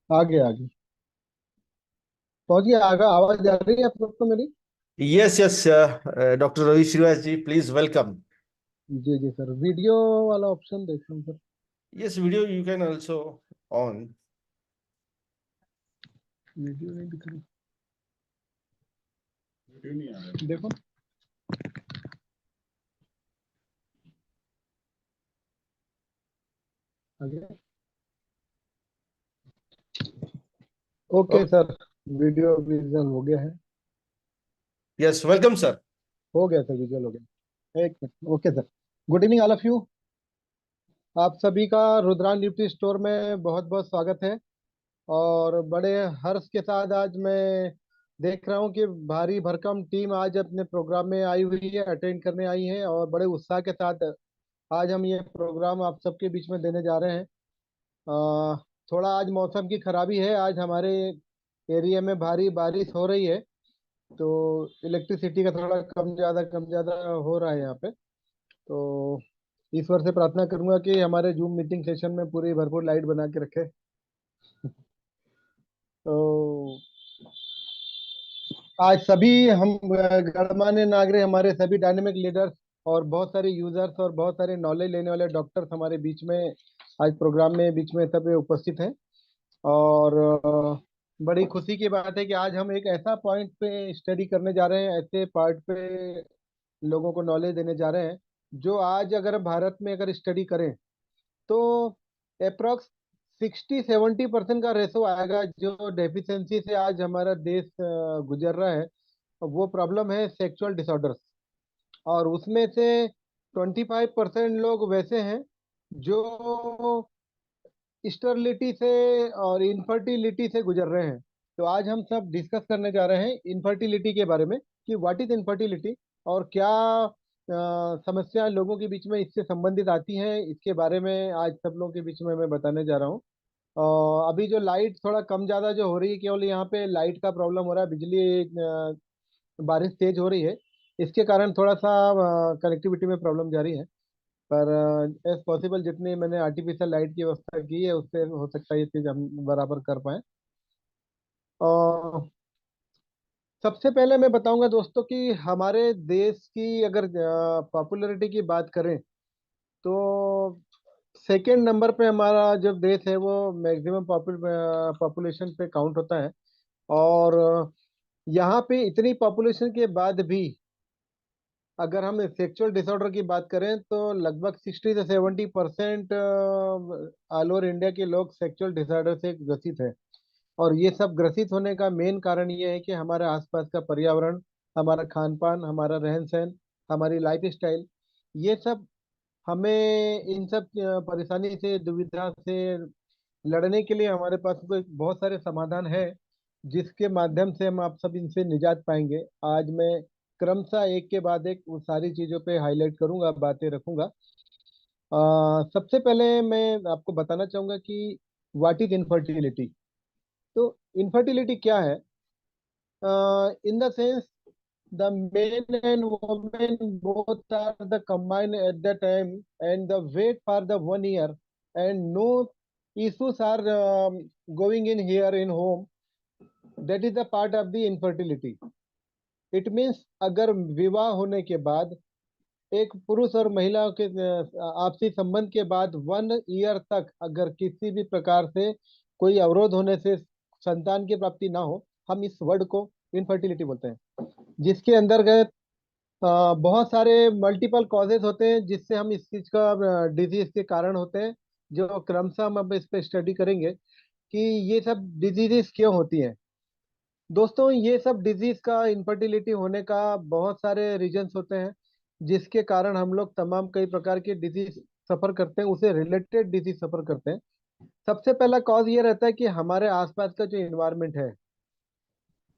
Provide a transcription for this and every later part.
आगे आगे पहुंचिए। आगे आवाज आ रही है आप सबको मेरी? Yes, yes, Dr. Ravi Srivas ji, please welcome. जी जी सर, वीडियो वाला ऑप्शन देख रहा हूँ sir. Yes, video you can also on. Video नहीं दिख रही। वीडियो नहीं आ रहा देखो। आगे। Okay Okay. Sir, video visual हो गया है। Yes, welcome, sir. हो गया सर, विजुअल हो गया। एक minute. Okay sir. Good evening all of you. आप सभी का रुद्रान न्यूट्री स्टोर में बहुत बहुत स्वागत है। और बड़े हर्ष के साथ आज मैं देख रहा हूँ कि भारी भरकम टीम आज अपने प्रोग्राम में आई हुई है, अटेंड करने आई है और बड़े उत्साह के साथ आज हम ये प्रोग्राम आप सबके बीच में देने जा रहे हैं। अ, थोड़ा आज मौसम की खराबी है, आज हमारे एरिया में भारी बारिश हो रही है। तो इलेक्ट्रिसिटी का थोड़ा कम ज़्यादा हो रहा है यहाँ पे। तो ईश्वर से प्रार्थना करूंगा कि हमारे जूम मीटिंग सेशन में पूरी भरपूर लाइट बना के रखे। तो आज सभी हम गणमान्य नागरिक, हमारे सभी डायनेमिक लीडर्स और बहुत सारे यूजर्स और बहुत सारे नॉलेज लेने वाले डॉक्टर्स हमारे बीच में आज प्रोग्राम में बीच में सब उपस्थित हैं। और बड़ी खुशी की बात है कि आज हम एक ऐसा पॉइंट पे स्टडी करने जा रहे हैं, ऐसे पार्ट पे लोगों को नॉलेज देने जा रहे हैं जो आज अगर भारत में अगर स्टडी करें तो अप्रोक्स 60-70% का रेशो आएगा। जो डेफिशिएंसी से आज हमारा देश गुजर रहा है, वो प्रॉब्लम है सेक्सुअल डिसऑर्डर्स। और उसमें से 25% लोग वैसे हैं जो स्टरलिटी से और इनफर्टिलिटी से गुजर रहे हैं। तो आज हम सब डिस्कस करने जा रहे हैं इनफर्टिलिटी के बारे में कि व्हाट इज इनफर्टिलिटी और क्या समस्याएं लोगों के बीच में इससे संबंधित आती हैं। इसके बारे में आज सब लोगों के बीच में मैं बताने जा रहा हूँ। अभी जो लाइट थोड़ा कम ज़्यादा जो हो रही है, केवल यहाँ पे लाइट का प्रॉब्लम हो रहा है, बिजली बारिश तेज हो रही है, इसके कारण थोड़ा सा कनेक्टिविटी में प्रॉब्लम जारी है। पर एज पॉसिबल जितनी मैंने आर्टिफिशियल लाइट की व्यवस्था की है उससे हो सकता है ये चीज़ हम बराबर कर पाए। सबसे पहले मैं बताऊंगा दोस्तों कि हमारे देश की अगर पॉपुलैरिटी की बात करें तो सेकेंड नंबर पे हमारा जो देश है वो मैक्सिमम पॉपुलेशन पे काउंट होता है। और यहाँ पे इतनी पॉपुलेशन के बाद भी अगर हम सेक्सुअल डिसऑर्डर की बात करें तो लगभग 60 से 70% ऑल ओवर इंडिया के लोग सेक्सुअल डिसऑर्डर से ग्रसित है। और ये सब ग्रसित होने का मेन कारण ये है कि हमारे आसपास का पर्यावरण, हमारा खान पान, हमारा रहन सहन, हमारी लाइफ स्टाइल, ये सब हमें इन सब परेशानी से, दुविधा से लड़ने के लिए हमारे पास कोई बहुत सारे समाधान है जिसके माध्यम से हम आप सब इनसे निजात पाएंगे। आज मैं क्रमशः एक के बाद एक वो सारी चीज़ों पे हाईलाइट करूंगा, बातें रखूंगा। सबसे पहले मैं आपको बताना चाहूंगा कि व्हाट इज इनफर्टिलिटी। तो इनफर्टिलिटी क्या है? In the sense, the men and women both are the combined at the time and the wait for the 1 year and no issues are going in here in home. That is the part of the infertility. It means अगर विवाह होने के बाद एक पुरुष और महिला के आपसी संबंध के बाद 1 ईयर तक अगर किसी भी प्रकार से कोई अवरोध होने से संतान की प्राप्ति ना हो, हम इस वर्ड को इनफर्टिलिटी बोलते हैं। जिसके अंतर्गत बहुत सारे मल्टीपल कॉजेज होते हैं जिससे हम इस चीज का डिजीज के कारण होते हैं, जो क्रमशः हम अब इस पे स्टडी करेंगे कि ये सब डिजीजेस क्यों होती हैं। दोस्तों, ये सब डिजीज का, इनफर्टिलिटी होने का बहुत सारे रीजंस होते हैं जिसके कारण हम लोग तमाम कई प्रकार के डिजीज सफर करते हैं, उसे रिलेटेड डिजीज सफर करते हैं। सबसे पहला कॉज ये रहता है कि हमारे आसपास का जो इन्वायरमेंट है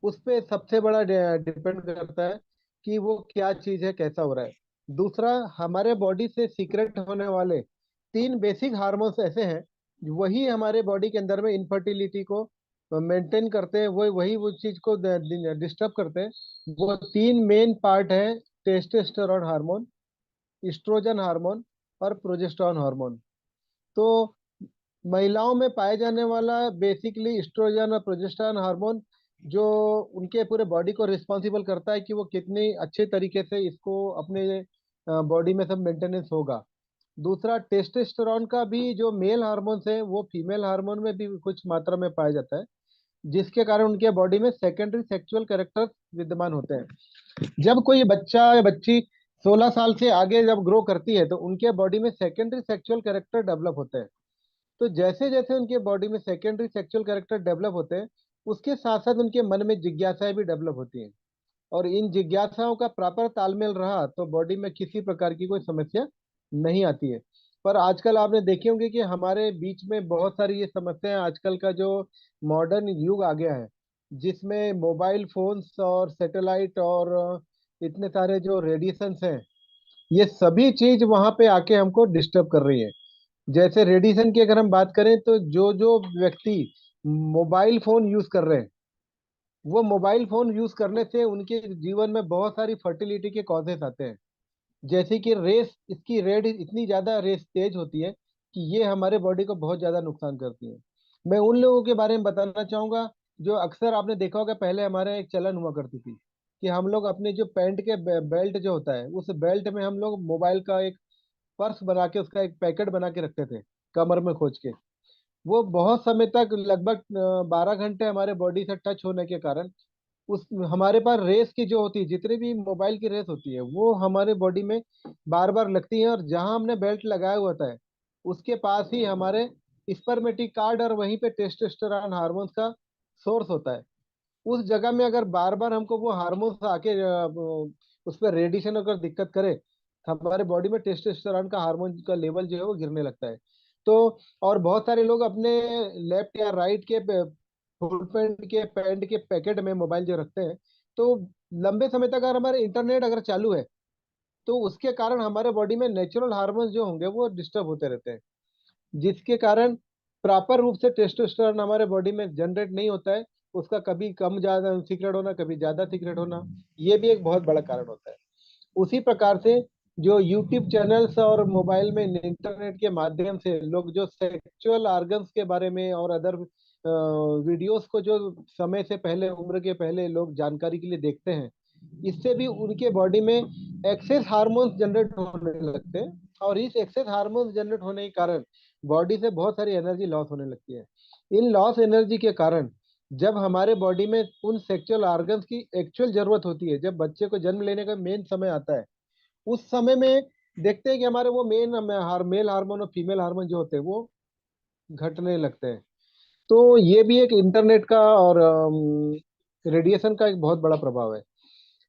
उस पे सबसे बड़ा डिपेंड करता है कि वो क्या चीज़ है, कैसा हो रहा है। दूसरा, हमारे बॉडी से सीक्रेट होने वाले 3 बेसिक हार्मोन्स ऐसे हैं, वही हमारे बॉडी के अंदर में इनफर्टिलिटी को मेंटेन करते हैं, वो वही वो चीज़ को डिस्टर्ब करते हैं। वो 3 मेन पार्ट है: टेस्टोस्टेरोन हार्मोन, इस्ट्रोजन हार्मोन और प्रोजेस्टेरोन हार्मोन। तो महिलाओं में पाए जाने वाला बेसिकली एस्ट्रोजन और प्रोजेस्टेरॉन हार्मोन, जो उनके पूरे बॉडी को रिस्पॉन्सिबल करता है कि वो कितनी अच्छे तरीके से इसको अपने बॉडी में सब मेंटेनेंस होगा। दूसरा, टेस्टोस्टेरोन का भी जो मेल हार्मोन्स है वो फीमेल हार्मोन में भी कुछ मात्रा में पाया जाता है, जिसके कारण उनके बॉडी में सेकेंडरी सेक्सुअल कैरेक्टर्स विद्यमान होते हैं। जब कोई बच्चा या बच्ची 16 साल से आगे जब ग्रो करती है तो उनके बॉडी में सेकेंडरी सेक्सुअल कैरेक्टर डेवलप होते हैं। तो जैसे जैसे उनके बॉडी में सेकेंडरी सेक्सुअल कैरेक्टर डेवलप होते हैं, उसके साथ साथ उनके मन में जिज्ञासाएं भी डेवलप होती हैं। और इन जिज्ञासाओं का प्रॉपर तालमेल रहा तो बॉडी में किसी प्रकार की कोई समस्या नहीं आती है। पर आजकल आपने देखे होंगे कि हमारे बीच में बहुत सारी ये समस्याएं, आजकल का जो मॉडर्न युग आ गया है, जिसमें मोबाइल फोन्स और सैटेलाइट और इतने सारे जो रेडिएशंस हैं, ये सभी चीज वहां पे आके हमको डिस्टर्ब कर रही है। जैसे रेडिएशन की अगर हम बात करें तो जो जो व्यक्ति मोबाइल फोन यूज कर रहे हैं, वो मोबाइल फोन यूज करने से उनके जीवन में बहुत सारी फर्टिलिटी के कॉजेस आते हैं। जैसे कि रेस, इसकी रेड इतनी ज्यादा रेस तेज होती है कि ये हमारे बॉडी को बहुत ज्यादा नुकसान करती है। मैं उन लोगों के बारे में बताना चाहूंगा जो अक्सर आपने देखा होगा, पहले हमारे एक चलन हुआ करती थी कि हम लोग अपने जो पैंट के बेल्ट जो होता है, उस बेल्ट में हम लोग मोबाइल का एक पर्स बना के, उसका एक पैकेट बना के रखते थे कमर में खोज के। वो बहुत समय तक, लगभग 12 घंटे हमारे बॉडी से टच होने के कारण उस हमारे पास रेस की जो होती है, जितनी भी मोबाइल की रेस होती है, वो हमारे बॉडी में बार बार लगती है। और जहां हमने बेल्ट लगाया हुआ होता है उसके पास ही हमारे स्पर्मेटिक कार्ड और वहीं पे टेस्टोस्टेरोन हार्मोन्स का सोर्स होता है। उस जगह में अगर बार बार हमको वो हार्मोन्स आके उस पर रेडिएशन अगर दिक्कत करे, तो हमारे बॉडी में टेस्टोस्टेरोन का हार्मोन का लेवल जो है वो गिरने लगता है। तो और बहुत सारे लोग अपने लेफ्ट या राइट के फुल पैंट के पैकेट में मोबाइल जो रखते हैं, तो लंबे समय तक अगर हमारे इंटरनेट अगर चालू है तो उसके कारण हमारे बॉडी में नेचुरल हार्मोन्स जो होंगे वो डिस्टर्ब होते रहते हैं, जिसके कारण प्रॉपर रूप से टेस्टोस्टेरोन हमारे बॉडी में जनरेट नहीं होता है। उसका कभी कम ज्यादा सीक्रेट होना, कभी ज्यादा सीक्रेट होना, ये भी एक बहुत बड़ा कारण होता है। उसी प्रकार से जो यूट्यूब चैनल्स और मोबाइल में इंटरनेट के माध्यम से लोग जो सेक्सुअल ऑर्गन्स के बारे में और अदर वीडियोस को जो समय से पहले, उम्र के पहले लोग जानकारी के लिए देखते हैं, इससे भी उनके बॉडी में एक्सेस हार्मोन्स जनरेट होने लगते हैं। और इस एक्सेस हार्मोन्स जनरेट होने के कारण बॉडी से बहुत सारी एनर्जी लॉस होने लगती है। इन लॉस एनर्जी के कारण जब हमारे बॉडी में उन सेक्सुअल ऑर्गन्स की एक्चुअल जरूरत होती है, जब बच्चे को जन्म लेने का मेन समय आता है, उस समय में देखते हैं कि हमारे वो मेल हार्मोन और फीमेल हार्मोन जो होते हैं वो घटने लगते हैं। तो ये भी एक इंटरनेट का और रेडिएशन का एक बहुत बड़ा प्रभाव है।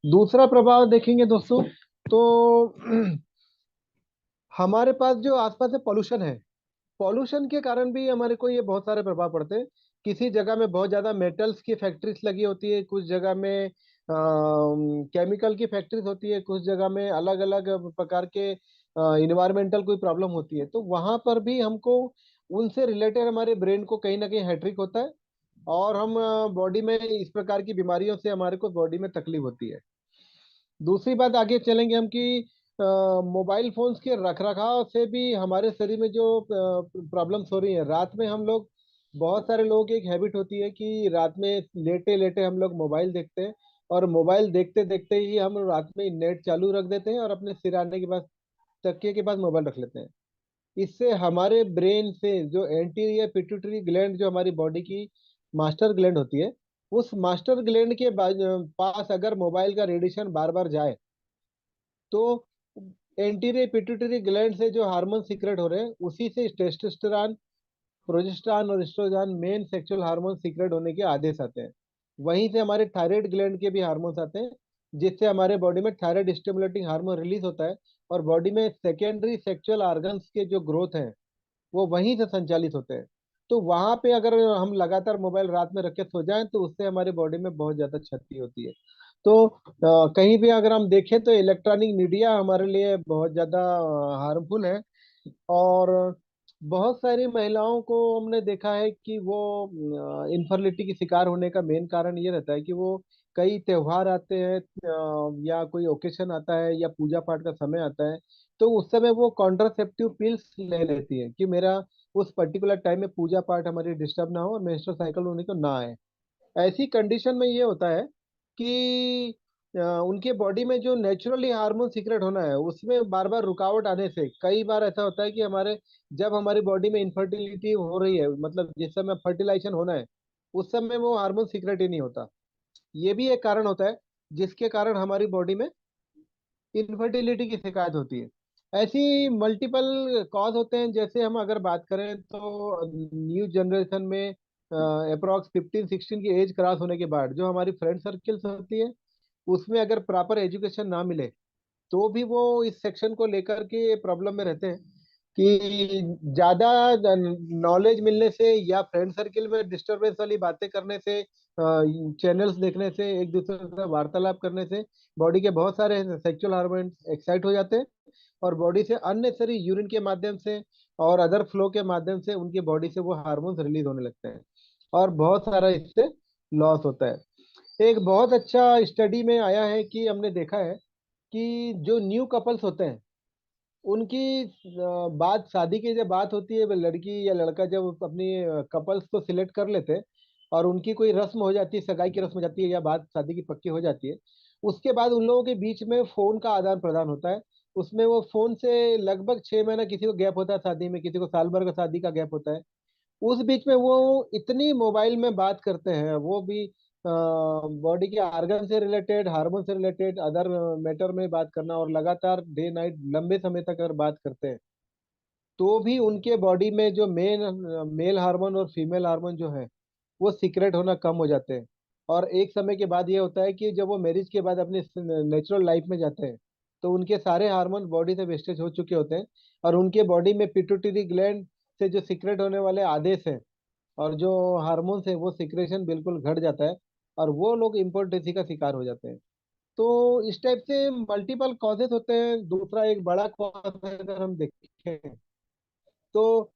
दूसरा प्रभाव देखेंगे दोस्तों, तो हमारे पास जो आसपास है पॉल्यूशन है, पॉल्यूशन के कारण भी हमारे को ये बहुत सारे प्रभाव पड़ते हैं। किसी जगह में बहुत ज्यादा मेटल्स की फैक्ट्रीज लगी होती है, कुछ जगह में केमिकल की फैक्ट्रीज होती है, कुछ जगह में अलग अलग प्रकार के इन्वायरमेंटल कोई प्रॉब्लम होती है, तो वहां पर भी हमको उनसे रिलेटेड हमारे ब्रेन को कहीं ना कहीं हैट्रिक होता है। और हम बॉडी में इस प्रकार की बीमारियों से हमारे को बॉडी में तकलीफ होती है। दूसरी बात आगे चलेंगे हम कि मोबाइल फोन्स के रखरखाव से भी हमारे शरीर में जो प्रॉब्लम्स हो रही है। रात में हम लोग, बहुत सारे लोगों की एक हैबिट होती है कि रात में लेटे लेटे हम लोग मोबाइल देखते हैं, और मोबाइल देखते देखते ही हम रात में नेट चालू रख देते हैं और अपने सिरहाने के पास, तकिए के पास मोबाइल रख लेते हैं। इससे हमारे ब्रेन से जो एंटीरियर पिट्यूटरी ग्लैंड, जो हमारी बॉडी की मास्टर ग्लैंड होती है, उस मास्टर ग्लैंड के पास अगर मोबाइल का रेडिएशन बार बार जाए, तो एंटीरियर पिट्यूटरी ग्लैंड से जो हार्मोन सीक्रेट हो रहे हैं, उसी से टेस्टोस्टेरोन, प्रोजेस्टेरॉन और estrogen main sexual hormone secrete होने के आदेश आते हैं। वहीं से हमारे थायराइड ग्लैंड के भी हार्मोन्स आते हैं, जिससे हमारे बॉडी में थायराइड स्टिमुलेटिंग हार्मोन रिलीज होता है। और बॉडी में सेकेंडरी सेक्सुअल ऑर्गन्स के जो ग्रोथ है वो वहीं से संचालित होते हैं। तो वहां पे अगर हम लगातार मोबाइल रात में रख के सो जाएं तो उससे हमारे बॉडी में बहुत ज्यादा क्षति होती है। तो कहीं भी अगर हम देखें तो इलेक्ट्रॉनिक मीडिया हमारे लिए बहुत ज्यादा हार्मफुल है। और बहुत सारी महिलाओं को हमने देखा है कि वो इनफर्टिलिटी की शिकार होने का मेन कारण ये रहता है कि वो कई त्योहार आते हैं, या कोई ओकेशन आता है या पूजा पाठ का समय आता है, तो उस समय वो कॉन्ट्रासेप्टिव पिल्स ले लेती है कि मेरा उस पर्टिकुलर टाइम में पूजा पाठ हमारी डिस्टर्ब ना हो और मेंस्ट्रुअल साइकिल होने को ना आए। ऐसी कंडीशन में ये होता है कि उनके बॉडी में जो नेचुरली हार्मोन सीक्रेट होना है उसमें बार बार रुकावट आने से कई बार ऐसा होता है कि जब हमारी बॉडी में इनफर्टिलिटी हो रही है, मतलब जिस समय फर्टिलाइजेशन होना है, उस समय वो हार्मोन सीक्रेट ही नहीं होता। ये भी एक कारण होता है जिसके कारण हमारी बॉडी में इनफर्टिलिटी की शिकायत होती है। ऐसी मल्टीपल कॉज होते हैं। जैसे हम अगर बात करें तो न्यू जनरेशन में अप्रोक्स 15-16 की एज क्रॉस होने के बाद जो हमारी फ्रेंड सर्किल्स होती है उसमें अगर प्रॉपर एजुकेशन ना मिले तो भी वो इस सेक्शन को लेकर के प्रॉब्लम में रहते हैं कि ज्यादा नॉलेज मिलने से या फ्रेंड सर्किल में डिस्टरबेंस वाली बातें करने से, चैनल्स देखने से, एक दूसरे से वार्तालाप करने से बॉडी के बहुत सारे सेक्सुअल हार्मोन एक्साइट हो जाते हैं और बॉडी से अननेसेसरी यूरिन के माध्यम से और अदर फ्लो के माध्यम से उनकी बॉडी से वो हार्मोन्स रिलीज होने लगते हैं और बहुत सारा इससे लॉस होता है। एक बहुत अच्छा स्टडी में आया है कि हमने देखा है कि जो न्यू कपल्स होते हैं उनकी बात, शादी की जब बात होती है, वो लड़की या लड़का जब अपनी कपल्स को सिलेक्ट कर लेते हैं और उनकी कोई रस्म हो जाती है, सगाई की रस्म हो जाती है या बात शादी की पक्की हो जाती है, उसके बाद उन लोगों के बीच में फोन का आदान प्रदान होता है। उसमें वो फोन से लगभग 6 महीना किसी को गैप होता है शादी में, किसी को साल भर का शादी का गैप होता है। उस बीच में वो इतनी मोबाइल में बात करते हैं, वो भी बॉडी के आर्गन से रिलेटेड, हार्मोन से रिलेटेड, अदर मैटर में बात करना, और लगातार डे नाइट लंबे समय तक अगर बात करते हैं तो भी उनके बॉडी में जो मेल हार्मोन और फीमेल हार्मोन जो है वो सीक्रेट होना कम हो जाते हैं। और एक समय के बाद ये होता है कि जब वो मैरिज के बाद अपने नेचुरल लाइफ में जाते हैं तो उनके सारे हार्मोन बॉडी से वेस्टेज हो चुके होते हैं और उनके बॉडी में पिट्यूटरी ग्लैंड से जो सीक्रेट होने वाले आदेश हैं और जो हार्मोन्स है वो सिक्रेशन बिल्कुल घट जाता है और वो लोग इम्पोर्टेंसी का शिकार हो जाते हैं। तो इस टाइप से मल्टीपल कॉजेज होते हैं। दूसरा एक बड़ा कॉज अगर हम देखें तो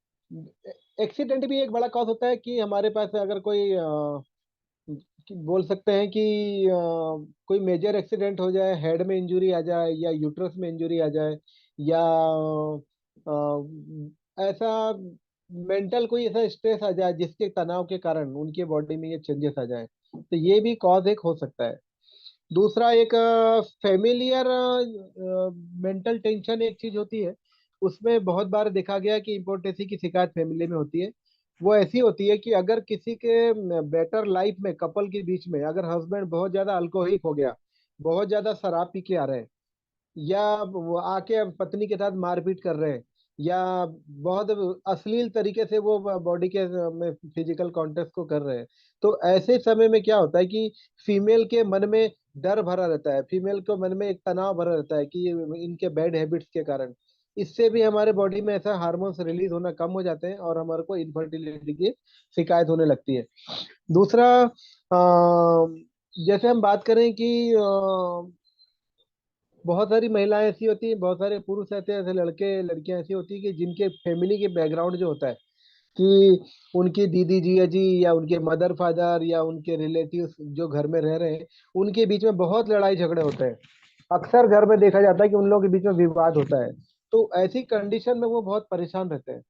एक्सीडेंट भी एक बड़ा कॉज होता है कि हमारे पास अगर कोई कि बोल सकते हैं कि कोई मेजर एक्सीडेंट हो जाए, हेड में इंजरी आ जाए या यूट्रस में इंजरी आ जाए या ऐसा मेंटल कोई ऐसा स्ट्रेस आ जाए जिसके तनाव के कारण उनके बॉडी में ये चेंजेस आ जाए, तो ये भी कॉज एक हो सकता है। दूसरा एक फेमिलियर मेंटल टेंशन एक चीज होती है। उसमें बहुत बार देखा गया कि इम्पोर्टेंसी की शिकायत फैमिली में होती है। वो ऐसी होती है कि अगर किसी के बेटर लाइफ में कपल के बीच में अगर हस्बैंड बहुत ज्यादा अल्कोहलिक हो गया, बहुत ज्यादा शराब पी के आ रहे हैं, या वो आके पत्नी के साथ मारपीट कर रहे हैं, या बहुत अश्लील तरीके से वो बॉडी के में फिजिकल कॉन्टेक्ट को कर रहे हैं, तो ऐसे समय में क्या होता है कि फीमेल के मन में डर भरा रहता है, फीमेल को मन में एक तनाव भरा रहता है कि इनके बैड हैबिट्स के कारण इससे भी हमारे बॉडी में ऐसा हार्मोन्स रिलीज होना कम हो जाते हैं और हमारे को इनफर्टिलिटी की शिकायत होने लगती है। दूसरा, जैसे हम बात करें कि बहुत सारी महिलाएं ऐसी होती हैं, बहुत सारे पुरुष ऐसे ऐसे लड़के लड़कियां ऐसी होती है कि जिनके फैमिली के बैकग्राउंड जो होता है कि उनकी दीदी जिया जी या उनके मदर फादर या उनके रिलेटिव्स जो घर में रह रहे हैं उनके बीच में बहुत लड़ाई झगड़े होते हैं। अक्सर घर में देखा जाता है कि उन लोगों के बीच में विवाद होता है। तो ऐसी कंडीशन में वो बहुत परेशान रहते हैं।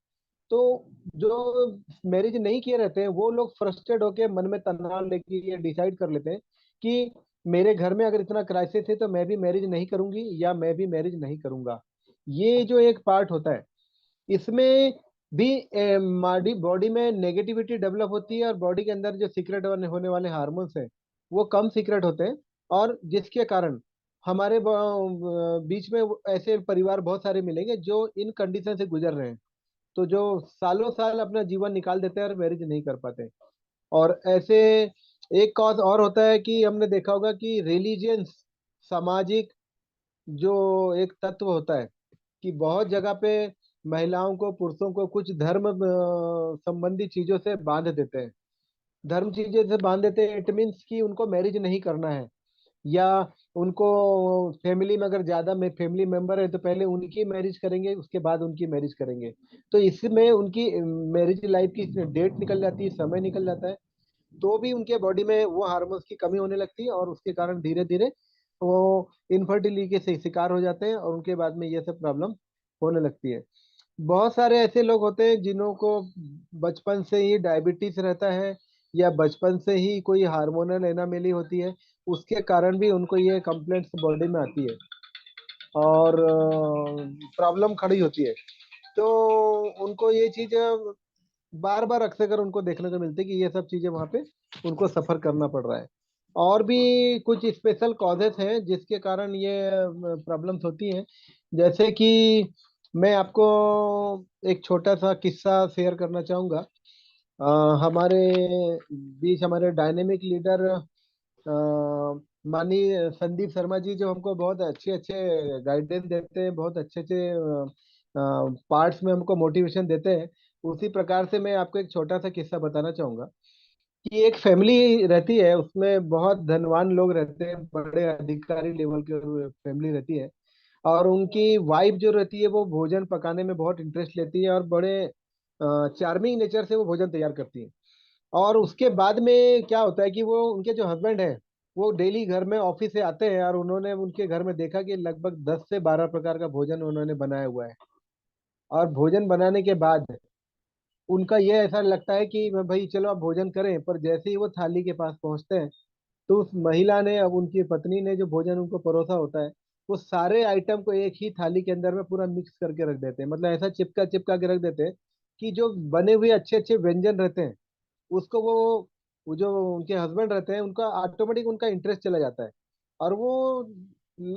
तो जो मैरिज नहीं किए रहते हैं वो लोग फ्रस्ट्रेट होकर मन में तनाव लेके ये डिसाइड कर लेते हैं कि मेरे घर में अगर इतना क्राइसिस है तो मैं भी मैरिज नहीं करूंगी या मैं भी मैरिज नहीं करूंगा। ये जो एक पार्ट होता है इसमें भी बॉडी में नेगेटिविटी डेवलप होती है और बॉडी के अंदर जो सीक्रेट होने वाले हार्मोन्स हैं वो कम सीक्रेट होते हैं और जिसके कारण हमारे बीच में ऐसे परिवार बहुत सारे मिलेंगे जो इन कंडीशन से गुजर रहे हैं, तो जो सालों साल अपना जीवन निकाल देते हैं और मैरिज नहीं कर पाते। और ऐसे एक कॉज और होता है कि हमने देखा होगा कि रिलीजियंस, सामाजिक जो एक तत्व होता है कि बहुत जगह पे महिलाओं को, पुरुषों को कुछ धर्म संबंधी चीजों से बांध देते हैं। धर्म चीजें से बांध देते हैं, इट मीन्स कि उनको मैरिज नहीं करना है, या उनको फैमिली में अगर ज्यादा में फैमिली मेंबर है तो पहले उनकी मैरिज करेंगे उसके बाद उनकी मैरिज करेंगे। तो इसमें उनकी मैरिज लाइफ की डेट निकल जाती है, समय निकल जाता है। तो भी उनके बॉडी में वो हार्मोन्स की कमी होने लगती है और उसके कारण धीरे धीरे वो इनफर्टिलिटी के शिकार हो जाते हैं और उनके बाद में ये सब प्रॉब्लम होने लगती है। बहुत सारे ऐसे लोग होते हैं जिन्हों को बचपन से ही डायबिटीज रहता है, या बचपन से ही कोई हार्मोनल एनामेली होती है, उसके कारण भी उनको ये कंप्लेंट्स बॉडी में आती है और प्रॉब्लम खड़ी होती है। तो उनको ये चीज बार बार अक्सर उनको देखने को मिलती है कि ये सब चीजें वहाँ पे उनको सफर करना पड़ रहा है। और भी कुछ स्पेशल कॉजेस हैं जिसके कारण ये प्रॉब्लम्स होती हैं। जैसे कि मैं आपको एक छोटा सा किस्सा शेयर करना चाहूँगा। हमारे बीच हमारे डायनेमिक लीडर माननीय संदीप शर्मा जी, जो हमको बहुत अच्छे अच्छे गाइडेंस देते हैं, बहुत अच्छे अच्छे पार्ट्स में हमको मोटिवेशन देते हैं। उसी प्रकार से मैं आपको एक छोटा सा किस्सा बताना चाहूंगा कि एक फैमिली रहती है, उसमें बहुत धनवान लोग रहते हैं, बड़े अधिकारी लेवल की फैमिली रहती है। और उनकी वाइफ जो रहती है वो भोजन पकाने में बहुत इंटरेस्ट लेती है, और बड़े चार्मिंग नेचर से वो भोजन तैयार करती है। और उसके बाद में क्या होता है कि वो उनके जो हस्बैंड है, वो डेली घर में ऑफिस से आते हैं, और उन्होंने उनके घर में देखा कि लगभग 10 से 12 प्रकार का भोजन उन्होंने बनाया हुआ है। और भोजन बनाने के बाद उनका ये ऐसा लगता है कि भाई चलो अब भोजन करें, पर जैसे ही वो थाली के पास पहुंचते हैं, तो उस महिला ने, अब उनकी पत्नी ने, जो भोजन उनको परोसा होता है, वो सारे आइटम को एक ही थाली के अंदर में पूरा मिक्स करके रख देते हैं। मतलब ऐसा चिपका चिपका के रख देते हैं कि जो बने हुए अच्छे अच्छे व्यंजन रहते हैं, उसको वो जो उनके हस्बैंड रहते हैं, उनका ऑटोमेटिक उनका इंटरेस्ट चला जाता है। और वो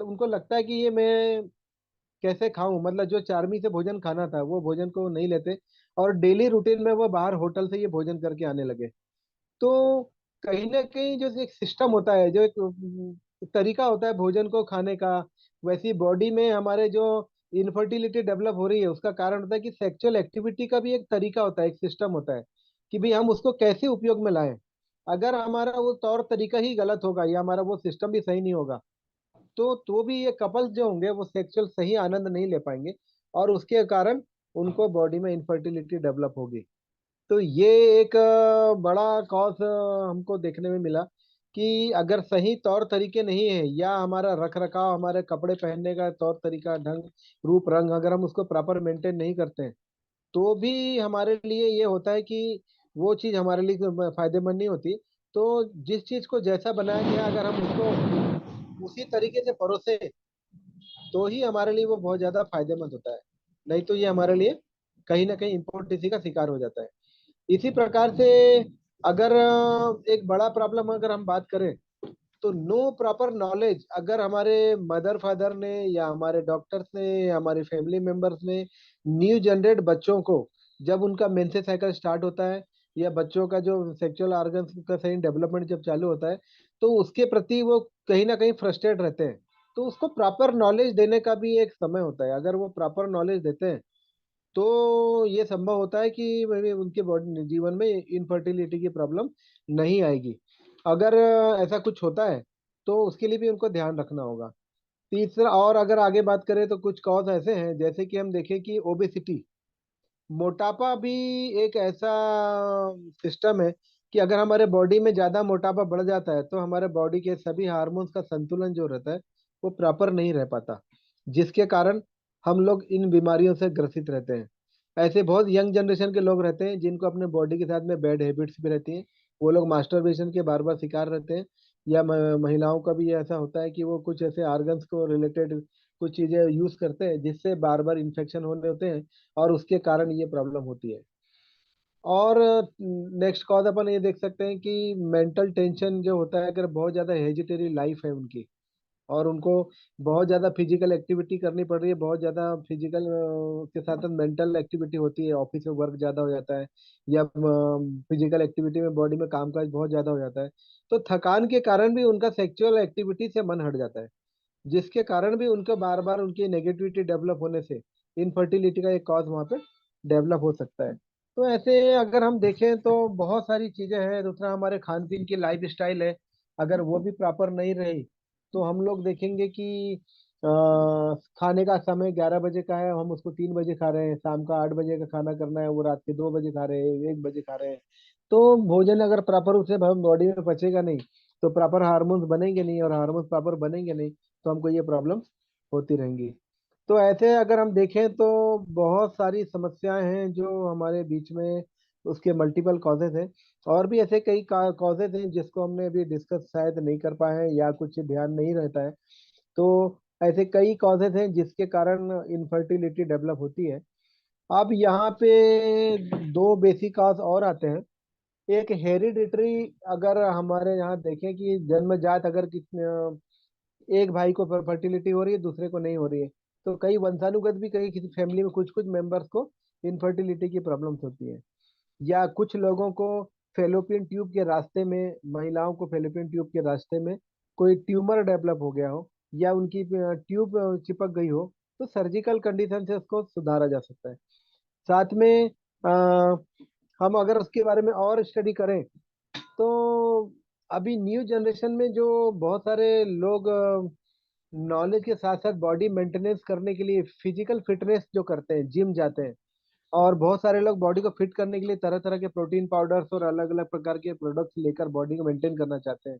उनको लगता है कि ये मैं कैसे खाऊं, मतलब जो चार्मी से भोजन खाना था वो भोजन को नहीं लेते, और डेली रूटीन में वो बाहर होटल से ये भोजन करके आने लगे। तो कहीं ना कहीं जो एक सिस्टम होता है, जो एक तरीका होता है भोजन को खाने का, वैसी बॉडी में हमारे जो इनफर्टिलिटी डेवलप हो रही है, उसका कारण होता है कि सेक्सुअल एक्टिविटी का भी एक तरीका होता है, एक सिस्टम होता है कि भाई हम उसको कैसे उपयोग में लाएं। अगर हमारा वो तौर तरीका ही गलत होगा, या हमारा वो सिस्टम भी सही नहीं होगा, तो भी ये कपल्स जो होंगे वो सेक्सुअल सही आनंद नहीं ले पाएंगे, और उसके कारण उनको बॉडी में इनफर्टिलिटी डेवलप होगी। तो ये एक बड़ा कॉज हमको देखने में मिला कि अगर सही तौर तरीके नहीं है, या हमारा रख रखाव, हमारे कपड़े पहनने का तौर तरीका, ढंग, रूप रंग, अगर हम उसको प्रॉपर मेंटेन नहीं करते हैं, तो भी हमारे लिए ये होता है कि वो चीज़ हमारे लिए फायदेमंद नहीं होती। तो जिस चीज़ को जैसा बनाया गया, अगर हम उसको उसी तरीके से परोसे, तो ही हमारे लिए वो बहुत ज़्यादा फायदेमंद होता है। नहीं तो ये हमारे लिए कहीं ना कहीं इम्पोर्टेंसी का शिकार हो जाता है। इसी प्रकार से अगर एक बड़ा प्रॉब्लम अगर हम बात करें, तो नो प्रॉपर नॉलेज, अगर हमारे मदर फादर ने, या हमारे डॉक्टर्स ने, या हमारे फैमिली मेंबर्स ने न्यू जनरेट बच्चों को, जब उनका मेंसेस साइकिल स्टार्ट होता है, या बच्चों का जो सेक्सुअल ऑर्गन्स का सही डेवलपमेंट जब चालू होता है, तो उसके प्रति वो कहीं ना कहीं फ्रस्ट्रेट रहते हैं। तो उसको प्रॉपर नॉलेज देने का भी एक समय होता है। अगर वो प्रॉपर नॉलेज देते हैं, तो ये संभव होता है कि भाई उनके बॉडी जीवन में इनफर्टिलिटी की प्रॉब्लम नहीं आएगी। अगर ऐसा कुछ होता है, तो उसके लिए भी उनको ध्यान रखना होगा। तीसरा, और अगर आगे बात करें तो कुछ कॉज ऐसे हैं, जैसे कि हम देखें कि ओबेसिटी, मोटापा भी एक ऐसा सिस्टम है कि अगर हमारे बॉडी में ज्यादा मोटापा बढ़ जाता है, तो हमारे बॉडी के सभी हार्मोन्स का संतुलन जो रहता है वो प्रॉपर नहीं रह पाता, जिसके कारण हम लोग इन बीमारियों से ग्रसित रहते हैं। ऐसे बहुत यंग जनरेशन के लोग रहते हैं जिनको अपने बॉडी के साथ में बैड हैबिट्स भी रहती हैं। वो लोग मास्टरबेशन के बार बार शिकार रहते हैं। या महिलाओं का भी ऐसा होता है कि वो कुछ ऐसे ऑर्गन्स को रिलेटेड कुछ चीजें यूज करते हैं, जिससे बार बार इन्फेक्शन होने होते हैं, और उसके कारण ये प्रॉब्लम होती है। और नेक्स्ट कॉज अपन ये देख सकते हैं कि मेंटल टेंशन जो होता है, अगर बहुत ज़्यादा हेजिटेरी लाइफ है उनकी, और उनको बहुत ज़्यादा फिजिकल एक्टिविटी करनी पड़ रही है, बहुत ज़्यादा फिजिकल के साथ साथ मेंटल एक्टिविटी होती है, ऑफिस में वर्क ज़्यादा हो जाता है, या फिजिकल एक्टिविटी में बॉडी में कामकाज बहुत ज़्यादा हो जाता है, तो थकान के कारण भी उनका सेक्सुअल एक्टिविटी से मन हट जाता है, जिसके कारण भी उनको बार बार उनकी नेगेटिविटी डेवलप होने से इनफर्टिलिटी का एक कॉज वहाँ पे डेवलप हो सकता है। तो ऐसे अगर हम देखें तो बहुत सारी चीजें हैं। दूसरा, हमारे खान पीन की लाइफ स्टाइल है, अगर वो भी प्रॉपर नहीं रही, तो हम लोग देखेंगे कि खाने का समय 11 बजे का है, हम उसको 3 बजे खा रहे हैं, शाम का 8 बजे का खाना करना है, वो रात के 2 बजे खा रहे हैं, 1 बजे खा रहे हैं। तो भोजन अगर प्रॉपर रूप से बॉडी में पचेगा नहीं, तो प्रॉपर हार्मोन्स बनेंगे नहीं, और हार्मोन्स प्रॉपर बनेंगे नहीं, तो हमको ये प्रॉब्लम होती रहेंगी। तो ऐसे अगर हम देखें तो बहुत सारी समस्याएं हैं जो हमारे बीच में, उसके मल्टीपल कॉजेज हैं। और भी ऐसे कई कॉजेज हैं जिसको हमने अभी डिस्कस शायद नहीं कर पाए हैं या कुछ ध्यान नहीं रहता है। तो ऐसे कई कॉजेज हैं जिसके कारण इनफर्टिलिटी डेवलप होती है। अब यहाँ पे दो बेसिक कॉज और आते हैं। एक हेरिडिटरी, अगर हमारे यहाँ देखें कि जन्मजात अगर किसी एक भाई को फर्टिलिटी हो रही है, दूसरे को नहीं हो रही है, तो कई वंशानुगत भी कई किसी फैमिली में कुछ कुछ मेंबर्स को इनफर्टिलिटी की प्रॉब्लम्स होती है। या कुछ लोगों को फेलोपियन ट्यूब के रास्ते में, महिलाओं को फेलोपियन ट्यूब के रास्ते में कोई ट्यूमर डेवलप हो गया हो, या उनकी ट्यूब चिपक गई हो, तो सर्जिकल कंडीशन से उसको सुधारा जा सकता है। साथ में अ, हम अगर उसके बारे में और स्टडी करें तो अभी न्यू जनरेशन में जो बहुत सारे लोग नॉलेज के साथ साथ बॉडी मेंटेनेंस करने के लिए फिजिकल फिटनेस जो करते हैं, जिम जाते हैं, और बहुत सारे लोग बॉडी को फिट करने के लिए तरह तरह के प्रोटीन पाउडर्स और अलग अलग प्रकार के प्रोडक्ट्स लेकर बॉडी को मेंटेन करना चाहते हैं।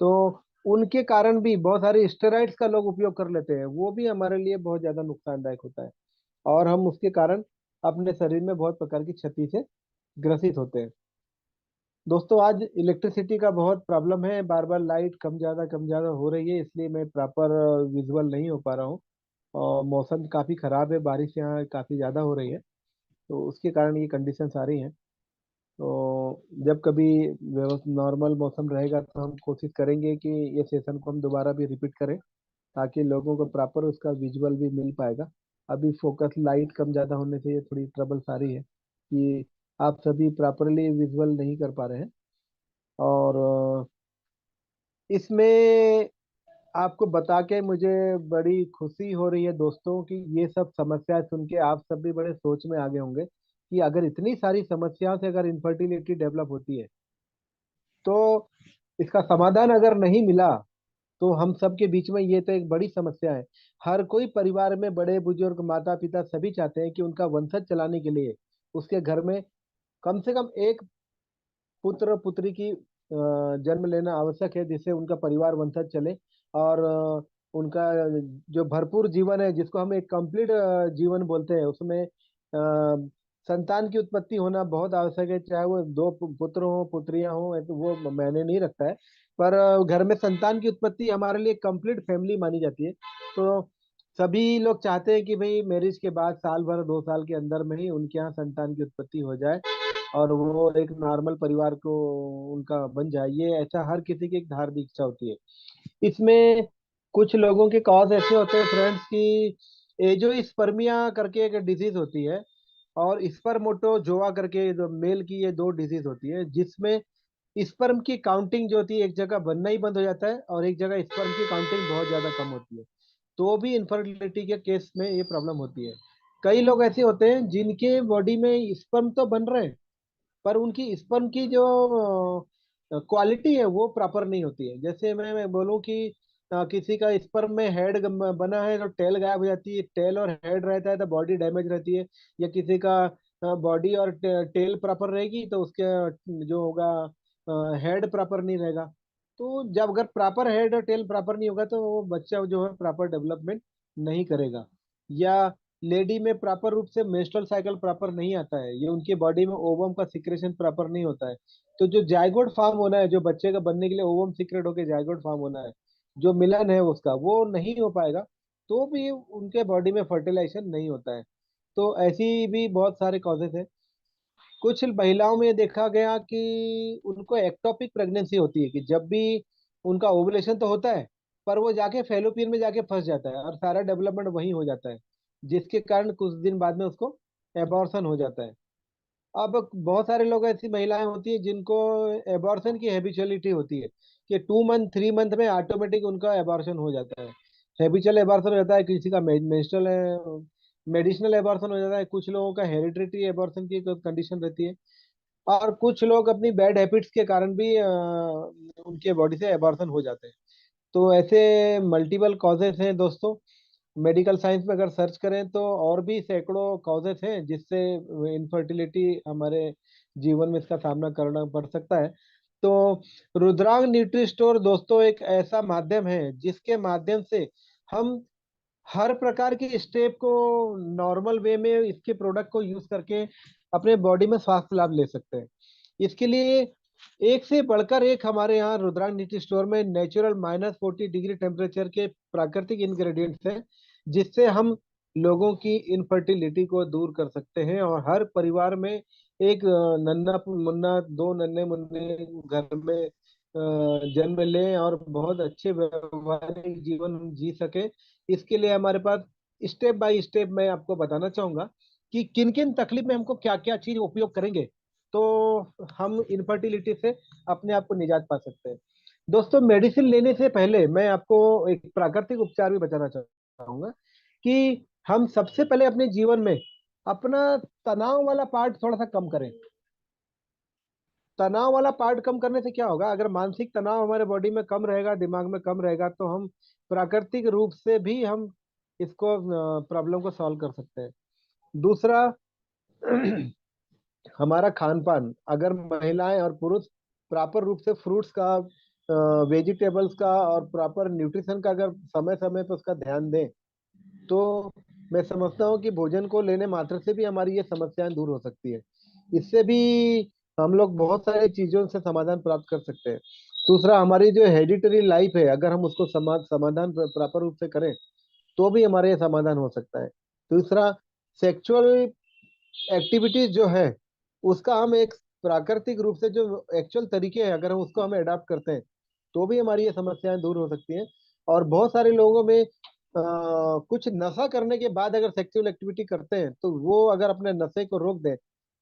तो उनके कारण भी बहुत सारे स्टेरॉइड्स का लोग उपयोग कर लेते हैं, वो भी हमारे लिए बहुत ज्यादा नुकसानदायक होता है। और हम उसके कारण अपने शरीर में बहुत प्रकार की क्षति से ग्रसित होते हैं। दोस्तों, आज इलेक्ट्रिसिटी का बहुत प्रॉब्लम है, बार बार लाइट कम ज़्यादा हो रही है, इसलिए मैं प्रॉपर विजुअल नहीं हो पा रहा हूँ। और मौसम काफ़ी ख़राब है, बारिश यहाँ काफ़ी ज़्यादा हो रही है, तो उसके कारण ये कंडीशंस आ रही हैं। तो जब कभी नॉर्मल मौसम रहेगा तो हम कोशिश करेंगे कि ये सेशन को हम दोबारा भी रिपीट करें, ताकि लोगों को प्रॉपर उसका विजुअल भी मिल पाएगा। अभी फोकस लाइट कम ज़्यादा होने से ये थोड़ी ट्रबल्स आ रही है कि आप सभी प्रॉपरली विजुअल नहीं कर पा रहे हैं। और इसमें आपको बता के मुझे बड़ी खुशी हो रही है दोस्तों कि ये सब समस्याएं सुन के आप सब भी बड़े सोच में आगे होंगे कि अगर इतनी सारी समस्याओं से अगर इनफर्टिलिटी डेवलप होती है, तो इसका समाधान अगर नहीं मिला तो हम सब के बीच में ये तो एक बड़ी समस्या है। हर कोई परिवार में बड़े बुजुर्ग माता पिता सभी चाहते हैं कि उनका वंशज चलाने के लिए उसके घर में कम से कम एक पुत्र पुत्री की जन्म लेना आवश्यक है, जिससे उनका परिवार वंशज चले। और उनका जो भरपूर जीवन है, जिसको हम एक कंप्लीट जीवन बोलते हैं, उसमें संतान की उत्पत्ति होना बहुत आवश्यक है। चाहे वो दो पुत्र हो पुत्रियां हो, तो वो मैंने नहीं रखता है, पर घर में संतान की उत्पत्ति हमारे लिए कंप्लीट फैमिली मानी जाती है। तो सभी लोग चाहते हैं कि भाई मैरिज के बाद साल भर 2 साल के अंदर में ही उनके यहाँ संतान की उत्पत्ति हो जाए और वो एक नॉर्मल परिवार को उनका बन जाए। ये ऐसा हर किसी की एक धार्मिक इच्छा होती है। इसमें कुछ लोगों के कॉज ऐसे होते हैं फ्रेंड्स की, एजोस्पर्मिया करके एक डिजीज होती है, और स्पर्मोटोजोआ करके जो मेल की, ये दो डिजीज होती है, जिसमें स्पर्म की काउंटिंग जो होती है एक जगह बनना ही बंद हो जाता है और एक जगह स्पर्म की काउंटिंग बहुत ज्यादा कम होती है। तो भी इनफर्टिलिटी के केस में ये प्रॉब्लम होती है। कई लोग ऐसे होते हैं जिनके बॉडी में स्पर्म तो बन रहे हैं, पर उनकी स्पर्म की जो क्वालिटी है वो प्रॉपर नहीं होती है। जैसे मैं बोलूँ कि किसी का स्पर्म में हेड बना है तो टेल गायब हो जाती है, टेल और हेड रहता है तो बॉडी डैमेज रहती है। या किसी का बॉडी और टेल प्रॉपर रहेगी तो उसके जो होगा हेड प्रॉपर नहीं रहेगा। तो जब अगर प्रॉपर हेड और टेल प्रॉपर नहीं होगा तो वो बच्चा जो है प्रॉपर डेवलपमेंट नहीं करेगा। या लेडी में प्रॉपर रूप से मेंस्ट्रुअल साइकिल प्रॉपर नहीं आता है, ये उनकी बॉडी में ओवम का सिक्रेशन प्रॉपर नहीं होता है। तो जो जायगोट फॉर्म होना है, जो बच्चे का बनने के लिए ओवम सिक्रेट होकर जायगोट फॉर्म होना है, जो मिलन है उसका वो नहीं हो पाएगा, तो भी उनके बॉडी में फर्टिलाइजेशन नहीं होता है। तो ऐसी भी बहुत सारे कॉजेज हैं। कुछ महिलाओं में देखा गया कि उनको एक्टोपिक प्रेगनेंसी होती है, कि जब भी उनका ओवुलेशन तो होता है, पर वो जाके फैलोपियन में जाके फंस जाता है और सारा डेवलपमेंट वहीं हो जाता है, जिसके कारण कुछ दिन बाद में उसको एबॉर्शन हो जाता है। अब बहुत सारे लोग, ऐसी महिलाएं होती हैं जिनको एबॉर्शन की हैबिचुअलिटी होती है, कि 2 मंथ 3 मंथ में ऑटोमेटिक उनका एबॉर्शन हो जाता है। हैबिचुअल एबॉर्शन हो जाता है, किसी का मेंस्ट्रुअल मेडिसिनल एबॉर्शन हो जाता है, कुछ लोगों का हेरिडिटरी एबॉर्शन की कंडीशन रहती है, और कुछ लोग अपनी बैड हैबिट्स के कारण भी उनके बॉडी से एबॉर्शन हो जाते हैं। तो ऐसे मल्टीपल कॉजेस हैं दोस्तों। मेडिकल साइंस में अगर सर्च करें तो और भी सैकड़ों कॉजेस हैं जिससे इनफर्टिलिटी हमारे जीवन में इसका सामना करना पड़ सकता है। तो रुद्रांग न्यूट्री स्टोर दोस्तों एक ऐसा माध्यम है जिसके माध्यम से हम हर प्रकार के स्टेप को नॉर्मल वे में इसके प्रोडक्ट को यूज करके अपने बॉडी में स्वास्थ्य लाभ ले सकते हैं। इसके लिए एक से बढ़कर एक हमारे यहाँ रुद्रांग न्यूट्री स्टोर में नेचुरल -40 डिग्री टेम्परेचर के प्राकृतिक इंग्रेडिएंट्स हैं, जिससे हम लोगों की इनफर्टिलिटी को दूर कर सकते हैं और हर परिवार में एक नन्ना मुन्ना, दो नन्हे मुन्ने घर में जन्म लें और बहुत अच्छे वैवाहिक जीवन जी सके। इसके लिए हमारे पास स्टेप बाय स्टेप मैं आपको बताना चाहूंगा कि किन किन तकलीफ में हमको क्या क्या चीज उपयोग करेंगे तो हम इनफर्टिलिटी से अपने आप को निजात पा सकते हैं। दोस्तों, मेडिसिन लेने से पहले मैं आपको एक प्राकृतिक उपचार भी बताना चाहूंगा कि हम सबसे पहले अपने जीवन में अपना तनाव वाला पार्ट थोड़ा सा कम करें। तनाव वाला पार्ट कम करने से क्या होगा, अगर मानसिक तनाव हमारे बॉडी में कम रहेगा, दिमाग में कम रहेगा, तो हम प्राकृतिक रूप से भी हम इसको प्रॉब्लम को सॉल्व कर सकते हैं। दूसरा, हमारा खान पान, अगर महिलाएं और पुरुष प्रॉपर रूप से फ्रूट्स का, वेजिटेबल्स का और प्रॉपर न्यूट्रिशन का अगर समय समय पर उसका ध्यान दें, तो मैं समझता हूँ कि भोजन को लेने मात्र से भी हमारी ये समस्याएं दूर हो सकती है। इससे भी हम लोग बहुत सारी चीजों से समाधान प्राप्त कर सकते हैं। दूसरा, हमारी जो हेरिडिटरी लाइफ है, अगर हम उसको समाधान प्रॉपर रूप से करें तो भी हमारे ये समाधान हो सकता है। तीसरा, सेक्सुअल एक्टिविटीज जो है उसका हम एक प्राकृतिक रूप से जो एक्चुअल तरीके हैं, अगर हम उसको हम अडाप्ट करते हैं तो भी हमारी ये समस्याएं दूर हो सकती हैं। और बहुत सारे लोगों में कुछ नशा करने के बाद अगर सेक्सुअल एक्टिविटी करते हैं तो वो अगर अपने नशे को रोक दें,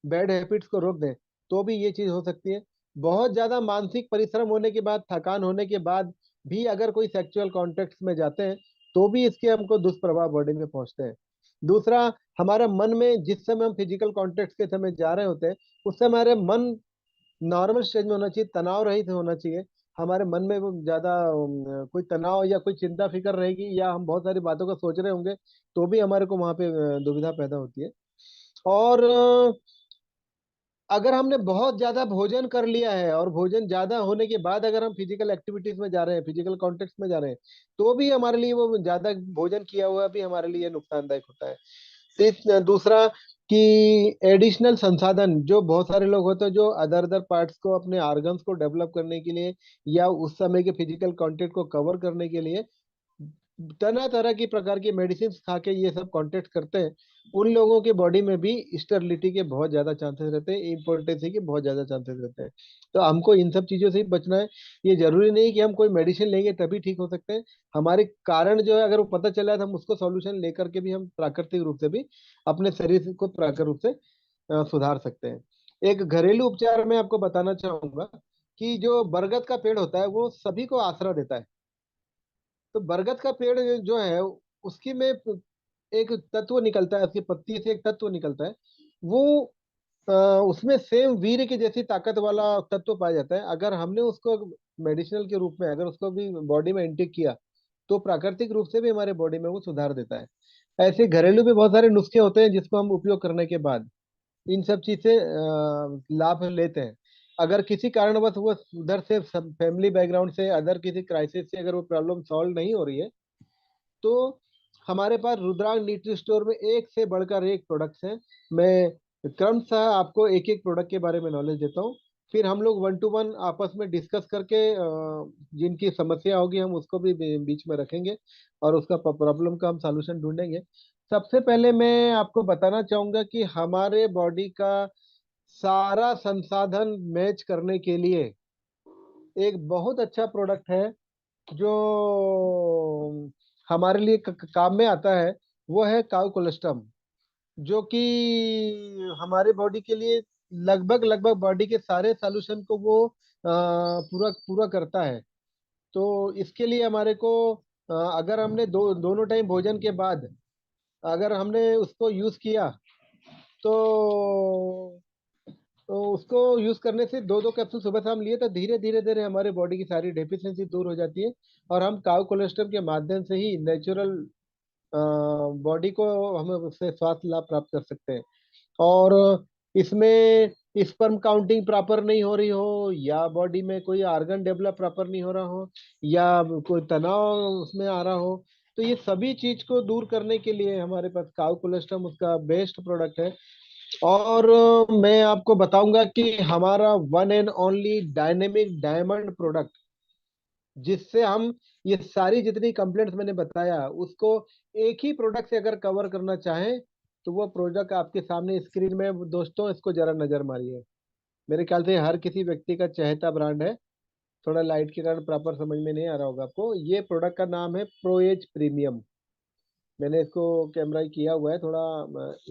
बैड हैबिट्स को रोक दें, तो भी ये चीज हो सकती है। बहुत ज्यादा मानसिक परिश्रम होने के बाद, थकान होने के बाद भी अगर कोई सेक्सुअल कॉन्टेक्ट में जाते हैं तो भी इसके हमको दुष्प्रभाव बॉडी में पहुंचते हैं। दूसरा, हमारा मन में जिस समय हम फिजिकल कॉन्टेक्ट के समय जा रहे होते हैं उस समय हमारे मन नॉर्मल स्टेज में होना चाहिए, तनाव रहित होना चाहिए। हमारे मन में वो ज्यादा कोई तनाव या कोई चिंता फिक्र रहेगी या हम बहुत सारी बातों को सोच रहे होंगे तो भी हमारे को वहां पे दुविधा पैदा होती है। और अगर हमने बहुत ज्यादा भोजन कर लिया है और भोजन ज्यादा होने के बाद अगर हम फिजिकल एक्टिविटीज में जा रहे हैं, फिजिकल कॉन्टेक्ट में जा रहे हैं, तो भी हमारे लिए वो ज्यादा भोजन किया हुआ भी हमारे लिए नुकसानदायक होता है। दूसरा, कि एडिशनल संसाधन, जो बहुत सारे लोग होते हैं जो अदर अदर पार्ट्स को, अपने ऑर्गन्स को डेवलप करने के लिए या उस समय के फिजिकल कंटेंट को कवर करने के लिए तरह तरह की प्रकार की मेडिसिन खा के ये सब कॉन्टेक्ट करते हैं, उन लोगों के बॉडी में भी स्टेरिलिटी के बहुत ज्यादा चांसेस रहते हैं, इम्पोर्टेंसी के बहुत ज्यादा चांसेस रहते हैं। तो हमको इन सब चीजों से ही बचना है। ये जरूरी नहीं कि हम कोई मेडिसिन लेंगे तभी ठीक हो सकते हैं। हमारे कारण जो है अगर वो पता चला है तो हम उसको सॉल्यूशन लेकर के भी हम प्राकृतिक रूप से भी अपने शरीर को प्राकृतिक रूप से सुधार सकते हैं। एक घरेलू उपचार में आपको बताना चाहूंगा कि जो बरगद का पेड़ होता है वो सभी को आसरा देता है। तो बरगद का पेड़ जो है उसकी में एक तत्व निकलता है, उसकी पत्ती से एक तत्व निकलता है। वो अ, उसमें सेम वीर्य की जैसी ताकत वाला तत्व पाया जाता है। अगर हमने उसको मेडिसिनल के रूप में अगर उसको भी बॉडी में इंटेक किया तो प्राकृतिक रूप से भी हमारे बॉडी में वो सुधार देता है। ऐसे घरेलू भी बहुत सारे नुस्खे होते हैं जिसको हम उपयोग करने के बाद इन सब चीज से लाभ लेते हैं। अगर किसी कारणवश वो उधर से फैमिली बैकग्राउंड से, अदर किसी क्राइसिस से अगर वो प्रॉब्लम सॉल्व नहीं हो रही है, तो हमारे पास रुद्रांग न्यूट्री स्टोर में एक से बढ़कर एक प्रोडक्ट्स हैं। मैं क्रमशः आपको एक एक प्रोडक्ट के बारे में नॉलेज देता हूँ, फिर हम लोग वन टू वन आपस में डिस्कस करके जिनकी समस्या होगी हम उसको भी बीच में रखेंगे और उसका प्रॉब्लम का हम सॉल्यूशन ढूंढेंगे। सबसे पहले मैं आपको बताना चाहूंगा कि हमारे बॉडी का सारा संसाधन मैच करने के लिए एक बहुत अच्छा प्रोडक्ट है जो हमारे लिए काम में आता है। वो है काउ कोलेस्ट्रम, जो कि हमारे बॉडी के लिए लगभग लगभग बॉडी के सारे सॉल्यूशन को वो पूरा पूरा करता है। तो इसके लिए हमारे को अगर हमने दोनों टाइम भोजन के बाद अगर हमने उसको यूज किया तो उसको यूज करने से दो दो कैप्सूल सुबह शाम लिए तो धीरे धीरे धीरे हमारे बॉडी की सारी डेफिशिएंसी दूर हो जाती है और हम काउ कोलेस्ट्रॉल के माध्यम से ही नेचुरल बॉडी को हम उससे स्वास्थ्य लाभ प्राप्त कर सकते हैं। और इसमें स्पर्म काउंटिंग प्रॉपर नहीं हो रही हो या बॉडी में कोई ऑर्गन डेवलप प्रॉपर नहीं हो रहा हो या कोई तनाव उसमें आ रहा हो, तो ये सभी चीज को दूर करने के लिए हमारे पास काउ कोलेस्ट्रम उसका बेस्ट प्रोडक्ट है। और मैं आपको बताऊंगा कि हमारा one and only dynamic diamond product, जिससे हम ये सारी जितनी कंप्लेंट्स मैंने बताया उसको एक ही प्रोडक्ट से अगर कवर करना चाहें, तो वो प्रोडक्ट आपके सामने स्क्रीन में है। दोस्तों इसको जरा नजर मारिए। मेरे ख्याल से हर किसी व्यक्ति का चहेता ब्रांड है। थोड़ा लाइट के कारण प्रॉपर समझ में नहीं आ रहा होगा आपको। ये प्रोडक्ट का नाम है प्रो एज प्रीमियम। मैंने इसको कैमरा किया हुआ है, थोड़ा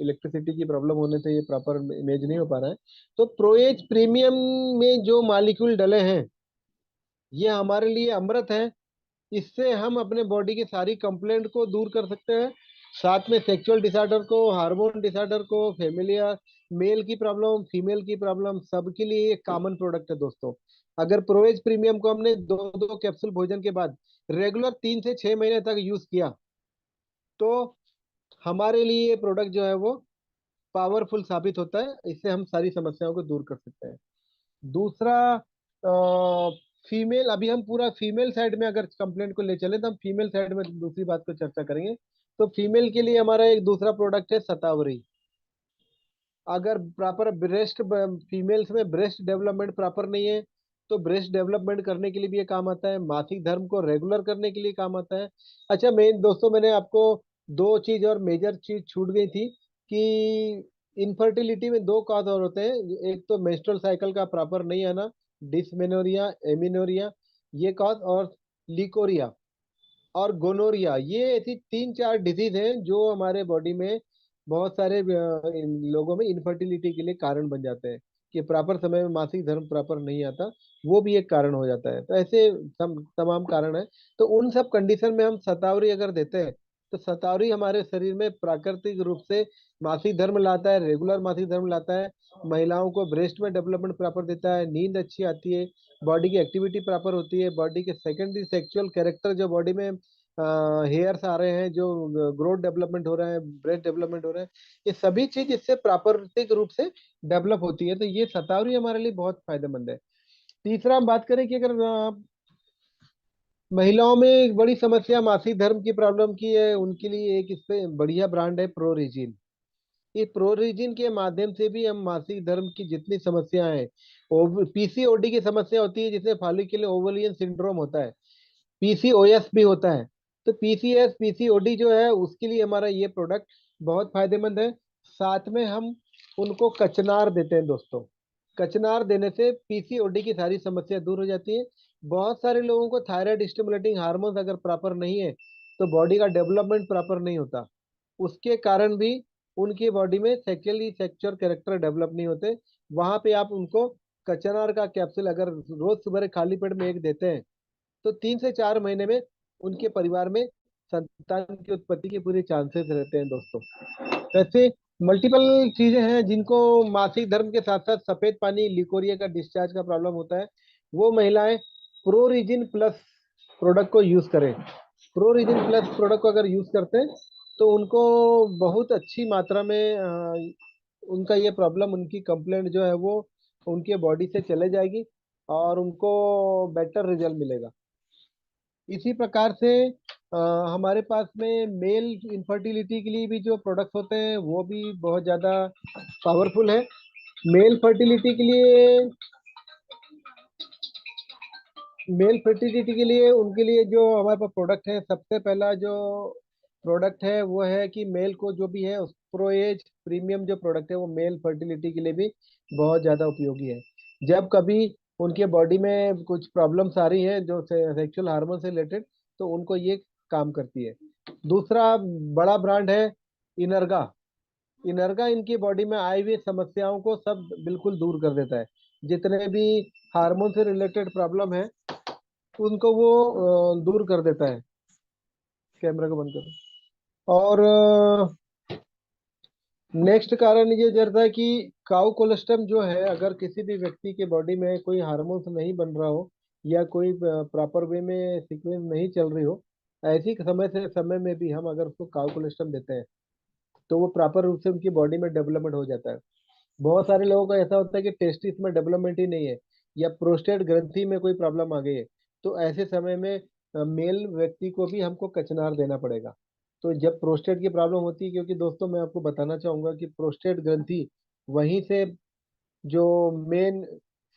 इलेक्ट्रिसिटी की प्रॉब्लम होने से ये प्रॉपर इमेज नहीं हो पा रहा है। तो प्रो एज प्रीमियम में जो मॉलिक्यूल डले हैं, ये हमारे लिए अमृत है। इससे हम अपने बॉडी की सारी कंप्लेंट को दूर कर सकते हैं। साथ में सेक्सुअल डिसऑर्डर को, हार्मोन डिसऑर्डर को, फेमिलिया, मेल की प्रॉब्लम, फीमेल की प्रॉब्लम, सबके लिए एक कॉमन प्रोडक्ट है दोस्तों। अगर प्रोएज प्रीमियम को हमने दो दो कैप्सूल भोजन के बाद रेगुलर 3 से 6 महीने तक यूज किया, तो हमारे लिए ये प्रोडक्ट जो है वो पावरफुल साबित होता है। इससे हम सारी समस्याओं को दूर कर सकते हैं। दूसरा, फीमेल, अभी हम पूरा फीमेल साइड में अगर कंप्लेंट को ले चले तो हम फीमेल साइड में दूसरी बात को चर्चा करेंगे। तो फीमेल के लिए हमारा एक दूसरा प्रोडक्ट है शतावरी। अगर प्रॉपर ब्रेस्ट, फीमेल्स में ब्रेस्ट डेवलपमेंट प्रॉपर नहीं है, तो ब्रेस्ट डेवलपमेंट करने के लिए भी ये काम आता है। मासिक धर्म को रेगुलर करने के लिए काम आता है। अच्छा, मेन दोस्तों मैंने आपको दो चीज और मेजर चीज छूट गई थी कि इनफर्टिलिटी में दो कॉज और होते हैं। एक तो मेंस्ट्रुअल साइकिल का प्रॉपर नहीं आना, डिसमेनोरिया, एमिनोरिया, ये कॉज, और लिकोरिया और गोनोरिया। ये ऐसी 3 4 डिजीज हैं जो हमारे बॉडी में बहुत सारे इन लोगों में इनफर्टिलिटी के लिए कारण बन जाते हैं, कि प्रॉपर समय में मासिक धर्म प्रॉपर नहीं आता। वो भी एक कारण हो जाता है। तो ऐसे तमाम कारण है। तो उन सब कंडीशन में हम शतावरी अगर देते हैं, तो शतावरी हमारे शरीर में प्राकृतिक रूप से मासिक धर्म लाता है, रेगुलर मासिक धर्म लाता है। महिलाओं को ब्रेस्ट में डेवलपमेंट प्रॉपर देता है, नींद अच्छी आती है, बॉडी की एक्टिविटी प्रॉपर होती है, बॉडी के सेकेंडरी सेक्सुअल कैरेक्टर जो बॉडी में हेयर्स आ रहे हैं, जो ग्रोथ डेवलपमेंट हो रहा है, ब्रेस्ट डेवलपमेंट हो रहा है, ये सभी चीज इससे प्राकृतिक रूप से डेवलप होती है। तो ये शतावरी हमारे लिए बहुत फायदेमंद है। तीसरा हम बात करें कि अगर महिलाओं में एक बड़ी समस्या मासिक धर्म की प्रॉब्लम की है, उनके लिए एक इससे बढ़िया ब्रांड है प्रोरिजिन। इस प्रोरिजिन के माध्यम से भी हम मासिक धर्म की जितनी समस्याएं हैं, पीसीओडी की समस्या होती है जिसमें फॉलिकुलर ओवुलेशन सिंड्रोम होता है, पीसीओएस भी होता है। तो पीसीएस पीसीओडी जो है उसके लिए हमारा ये प्रोडक्ट बहुत फायदेमंद है। साथ में हम उनको कचनार देते हैं दोस्तों। कचनार देने से पीसीओडी की सारी समस्या दूर हो जाती है। बहुत सारे लोगों को थायराइड स्टिमुलेटिंग हार्मोन्स अगर प्रॉपर नहीं है, तो बॉडी का डेवलपमेंट प्रॉपर नहीं होता। उसके कारण भी उनकी बॉडी में सेक्सुअल कैरेक्टर डेवलप नहीं होते। वहां पे आप उनको कचनार का कैप्सूल अगर रोज सुबह खाली पेट में एक देते हैं, तो 3 से 4 महीने में उनके परिवार में संतान की उत्पत्ति के पूरे चांसेस रहते हैं दोस्तों। वैसे मल्टीपल चीजें हैं जिनको मासिक धर्म के साथ साथ सफेद पानी, लिकोरिया का डिस्चार्ज का प्रॉब्लम होता है। वो महिलाएं प्रोरिजिन प्लस प्रोडक्ट को यूज करें। प्रोरिजिन प्लस प्रोडक्ट को अगर यूज करते हैं, तो उनको बहुत अच्छी मात्रा में उनका ये प्रॉब्लम, उनकी कंप्लेंट जो है वो उनके बॉडी से चले जाएगी और उनको बेटर रिजल्ट मिलेगा। इसी प्रकार से अ, हमारे पास में मेल इनफर्टिलिटी के लिए भी जो प्रोडक्ट्स होते हैं वो भी बहुत ज़्यादा पावरफुल है। मेल फर्टिलिटी के लिए, मेल फर्टिलिटी के लिए उनके लिए जो हमारे पास प्रोडक्ट है, सबसे पहला जो प्रोडक्ट है वो है कि मेल को जो भी है उस प्रोएज प्रीमियम जो प्रोडक्ट है वो मेल फर्टिलिटी के लिए भी बहुत ज़्यादा उपयोगी है। जब कभी उनके बॉडी में कुछ प्रॉब्लम्स आ रही है जो सेक्सुअल हार्मोन से रिलेटेड, तो उनको ये काम करती है। दूसरा बड़ा ब्रांड है इनर्गा। इनर्गा इनकी बॉडी में आई हुई समस्याओं को सब बिल्कुल दूर कर देता है। जितने भी हार्मोन से रिलेटेड प्रॉब्लम है उनको वो दूर कर देता है। कैमरा को बंद करो। और नेक्स्ट कारण ये जरता है कि काउ कोलेस्ट्रम जो है, अगर किसी भी व्यक्ति के बॉडी में कोई हार्मोन्स नहीं बन रहा हो या कोई प्रॉपर वे में सीक्वेंस नहीं चल रही हो, ऐसी समय से समय में भी हम अगर उसको काउ कोलेस्ट्रम देते हैं, तो वो प्रॉपर रूप से उनकी बॉडी में डेवलपमेंट हो जाता है। बहुत सारे लोगों का ऐसा होता है कि टेस्टिस में डेवलपमेंट ही नहीं है, या प्रोस्टेट ग्रंथि में कोई प्रॉब्लम आ गई है। तो ऐसे समय में मेल व्यक्ति को भी हमको कचनार देना पड़ेगा। तो जब प्रोस्टेट की प्रॉब्लम होती है, क्योंकि दोस्तों मैं आपको बताना चाहूंगा कि प्रोस्टेट ग्रंथि वहीं से जो मेन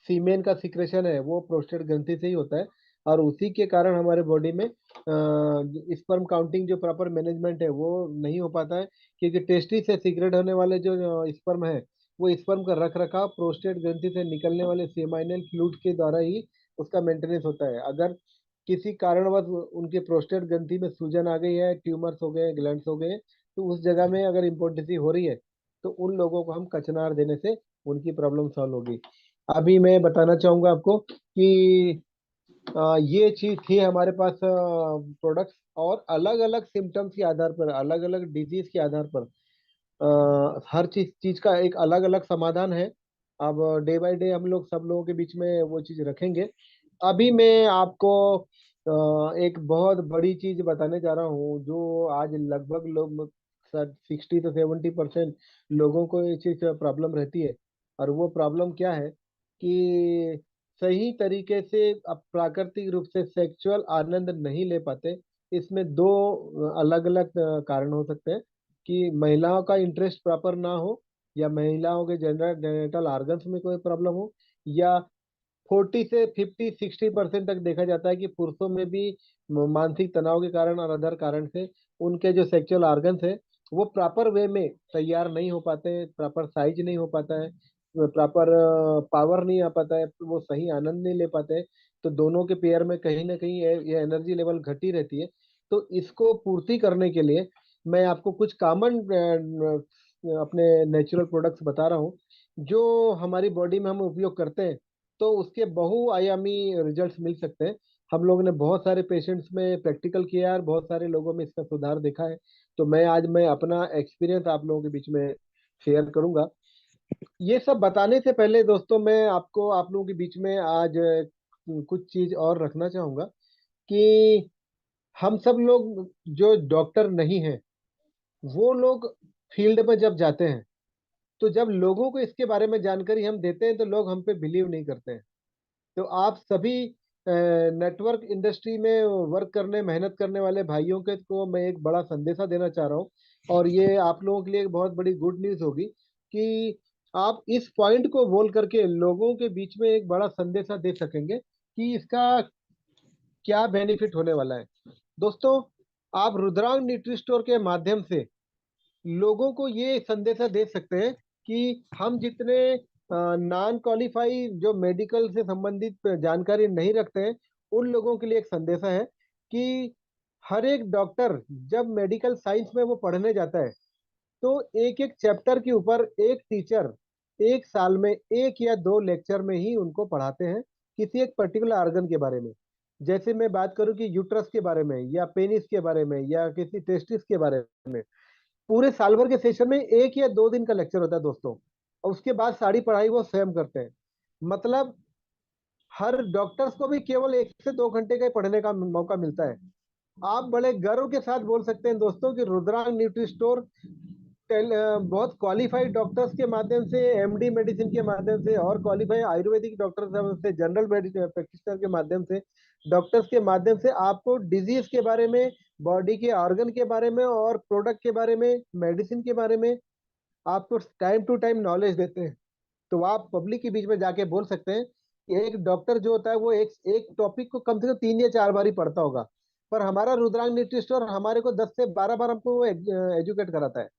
सीमेन का सिक्रेशन है वो प्रोस्टेट ग्रंथि से ही होता है। और उसी के कारण हमारे बॉडी में स्पर्म काउंटिंग जो प्रॉपर मैनेजमेंट है वो नहीं हो पाता है, क्योंकि टेस्टी से सीक्रेट होने वाले जो स्पर्म है वो स्पर्म का रख रखाव प्रोस्टेट ग्रंथि से निकलने वाले सेमाइनल फ्लूइड के द्वारा ही उसका मेंटेनेंस होता है। अगर किसी कारणवश उनके प्रोस्टेट ग्रंथि में सूजन आ गई है, ट्यूमर्स हो गए, ग्लैंड्स हो गए, तो उस जगह में अगर इम्पोर्टेंसी हो रही है तो उन लोगों को हम कचनार देने से उनकी प्रॉब्लम सॉल्व होगी। अभी मैं बताना चाहूंगा आपको कि ये चीज थी हमारे पास प्रोडक्ट्स, और अलग अलग सिम्टम्स के आधार पर, अलग अलग डिजीज के आधार पर हर चीज चीज का एक अलग अलग समाधान है। अब डे बाय डे हम लोग सब लोगों के बीच में वो चीज रखेंगे। अभी मैं आपको एक बहुत बड़ी चीज बताने जा रहा हूँ, जो आज लगभग लोग 60 to 70% लोगों को ये चीज प्रॉब्लम रहती है। और वो प्रॉब्लम क्या है कि सही तरीके से अब प्राकृतिक रूप से सेक्सुअल आनंद नहीं ले पाते। इसमें दो अलग अलग कारण हो सकते हैं, कि महिलाओं का इंटरेस्ट प्रॉपर ना हो, या महिलाओं के जेनेटल ऑर्गन्स में कोई प्रॉब्लम हो, या 40 से 50 60% तक देखा जाता है कि पुरुषों में भी मानसिक तनाव के कारण और अदर कारण से उनके जो सेक्सुअल ऑर्गन्स है वो प्रॉपर वे में तैयार नहीं हो पाते, प्रॉपर साइज नहीं हो पाता है, प्रॉपर पावर नहीं आ पाता है, वो सही आनंद नहीं ले पाते हैं। तो दोनों के पेयर में कहीं ना कहीं ये एनर्जी लेवल घटी रहती है। तो इसको पूर्ति करने के लिए मैं आपको कुछ कॉमन अपने नेचुरल प्रोडक्ट्स बता रहा हूँ, जो हमारी बॉडी में हम उपयोग करते हैं तो उसके बहुआयामी रिजल्ट्स मिल सकते हैं। हम लोगों ने बहुत सारे पेशेंट्स में प्रैक्टिकल किया है और बहुत सारे लोगों में इसका सुधार देखा है। तो मैं अपना एक्सपीरियंस आप लोगों के बीच में शेयर करूंगा। ये सब बताने से पहले दोस्तों मैं आपको आप लोगों के बीच में आज कुछ चीज और रखना चाहूंगा, कि हम सब लोग जो डॉक्टर नहीं हैं वो लोग फील्ड में जब जाते हैं तो जब लोगों को इसके बारे में जानकारी हम देते हैं तो लोग हम पे बिलीव नहीं करते हैं। तो आप सभी नेटवर्क इंडस्ट्री में वर्क करने मेहनत करने वाले भाइयों के को मैं एक बड़ा संदेशा देना चाह रहा हूँ, और ये आप लोगों के लिए एक बहुत बड़ी गुड न्यूज़ होगी कि आप इस पॉइंट को बोल करके लोगों के बीच में एक बड़ा संदेशा दे सकेंगे कि इसका क्या बेनिफिट होने वाला है। दोस्तों, आप रुद्रांग न्यूट्री स्टोर के माध्यम से लोगों को ये संदेशा दे सकते हैं कि हम जितने नॉन क्वालिफाई जो मेडिकल से संबंधित जानकारी नहीं रखते हैं उन लोगों के लिए एक संदेशा है कि हर एक डॉक्टर जब मेडिकल साइंस में वो पढ़ने जाता है तो एक एक चैप्टर के ऊपर एक टीचर एक साल में एक या दो लेक्चर में ही उनको पढ़ाते हैं किसी एक पर्टिकुलर ऑर्गन के बारे में। जैसे मैं बात करूं कि यूट्रस के बारे में, या पेनिस के बारे में, या किसी टेस्टिस के बारे में, पूरे साल भर के सेशन में 1 या 2 दिन का लेक्चर होता है दोस्तों, और उसके बाद सारी पढ़ाई वो स्वयं करते हैं। मतलब हर डॉक्टर्स को भी केवल 1 से 2 घंटे का ही पढ़ने का मौका मिलता है। आप बड़े गर्व के साथ बोल सकते हैं दोस्तों कि रुद्रांग न्यूट्री स्टोर बहुत क्वालिफाइड डॉक्टर्स के माध्यम से, एमडी मेडिसिन के माध्यम से, और क्वालिफाइड आयुर्वेदिक डॉक्टर्स से, जनरल प्रैक्टिशनर के माध्यम से, डॉक्टर्स के माध्यम से आपको डिजीज के बारे में, बॉडी के ऑर्गन के बारे में, और प्रोडक्ट के बारे में, मेडिसिन के बारे में आपको टाइम टू टाइम नॉलेज देते हैं। तो आप पब्लिक के बीच में जाके बोल सकते हैं कि एक डॉक्टर जो होता है वो एक एक टॉपिक को कम से कम 3 या 4 बार ही पढ़ता होगा, पर हमारा रुद्रांग न्यूट्री स्टोर हमारे को 10 से 12 बार हमको एजुकेट कराता है।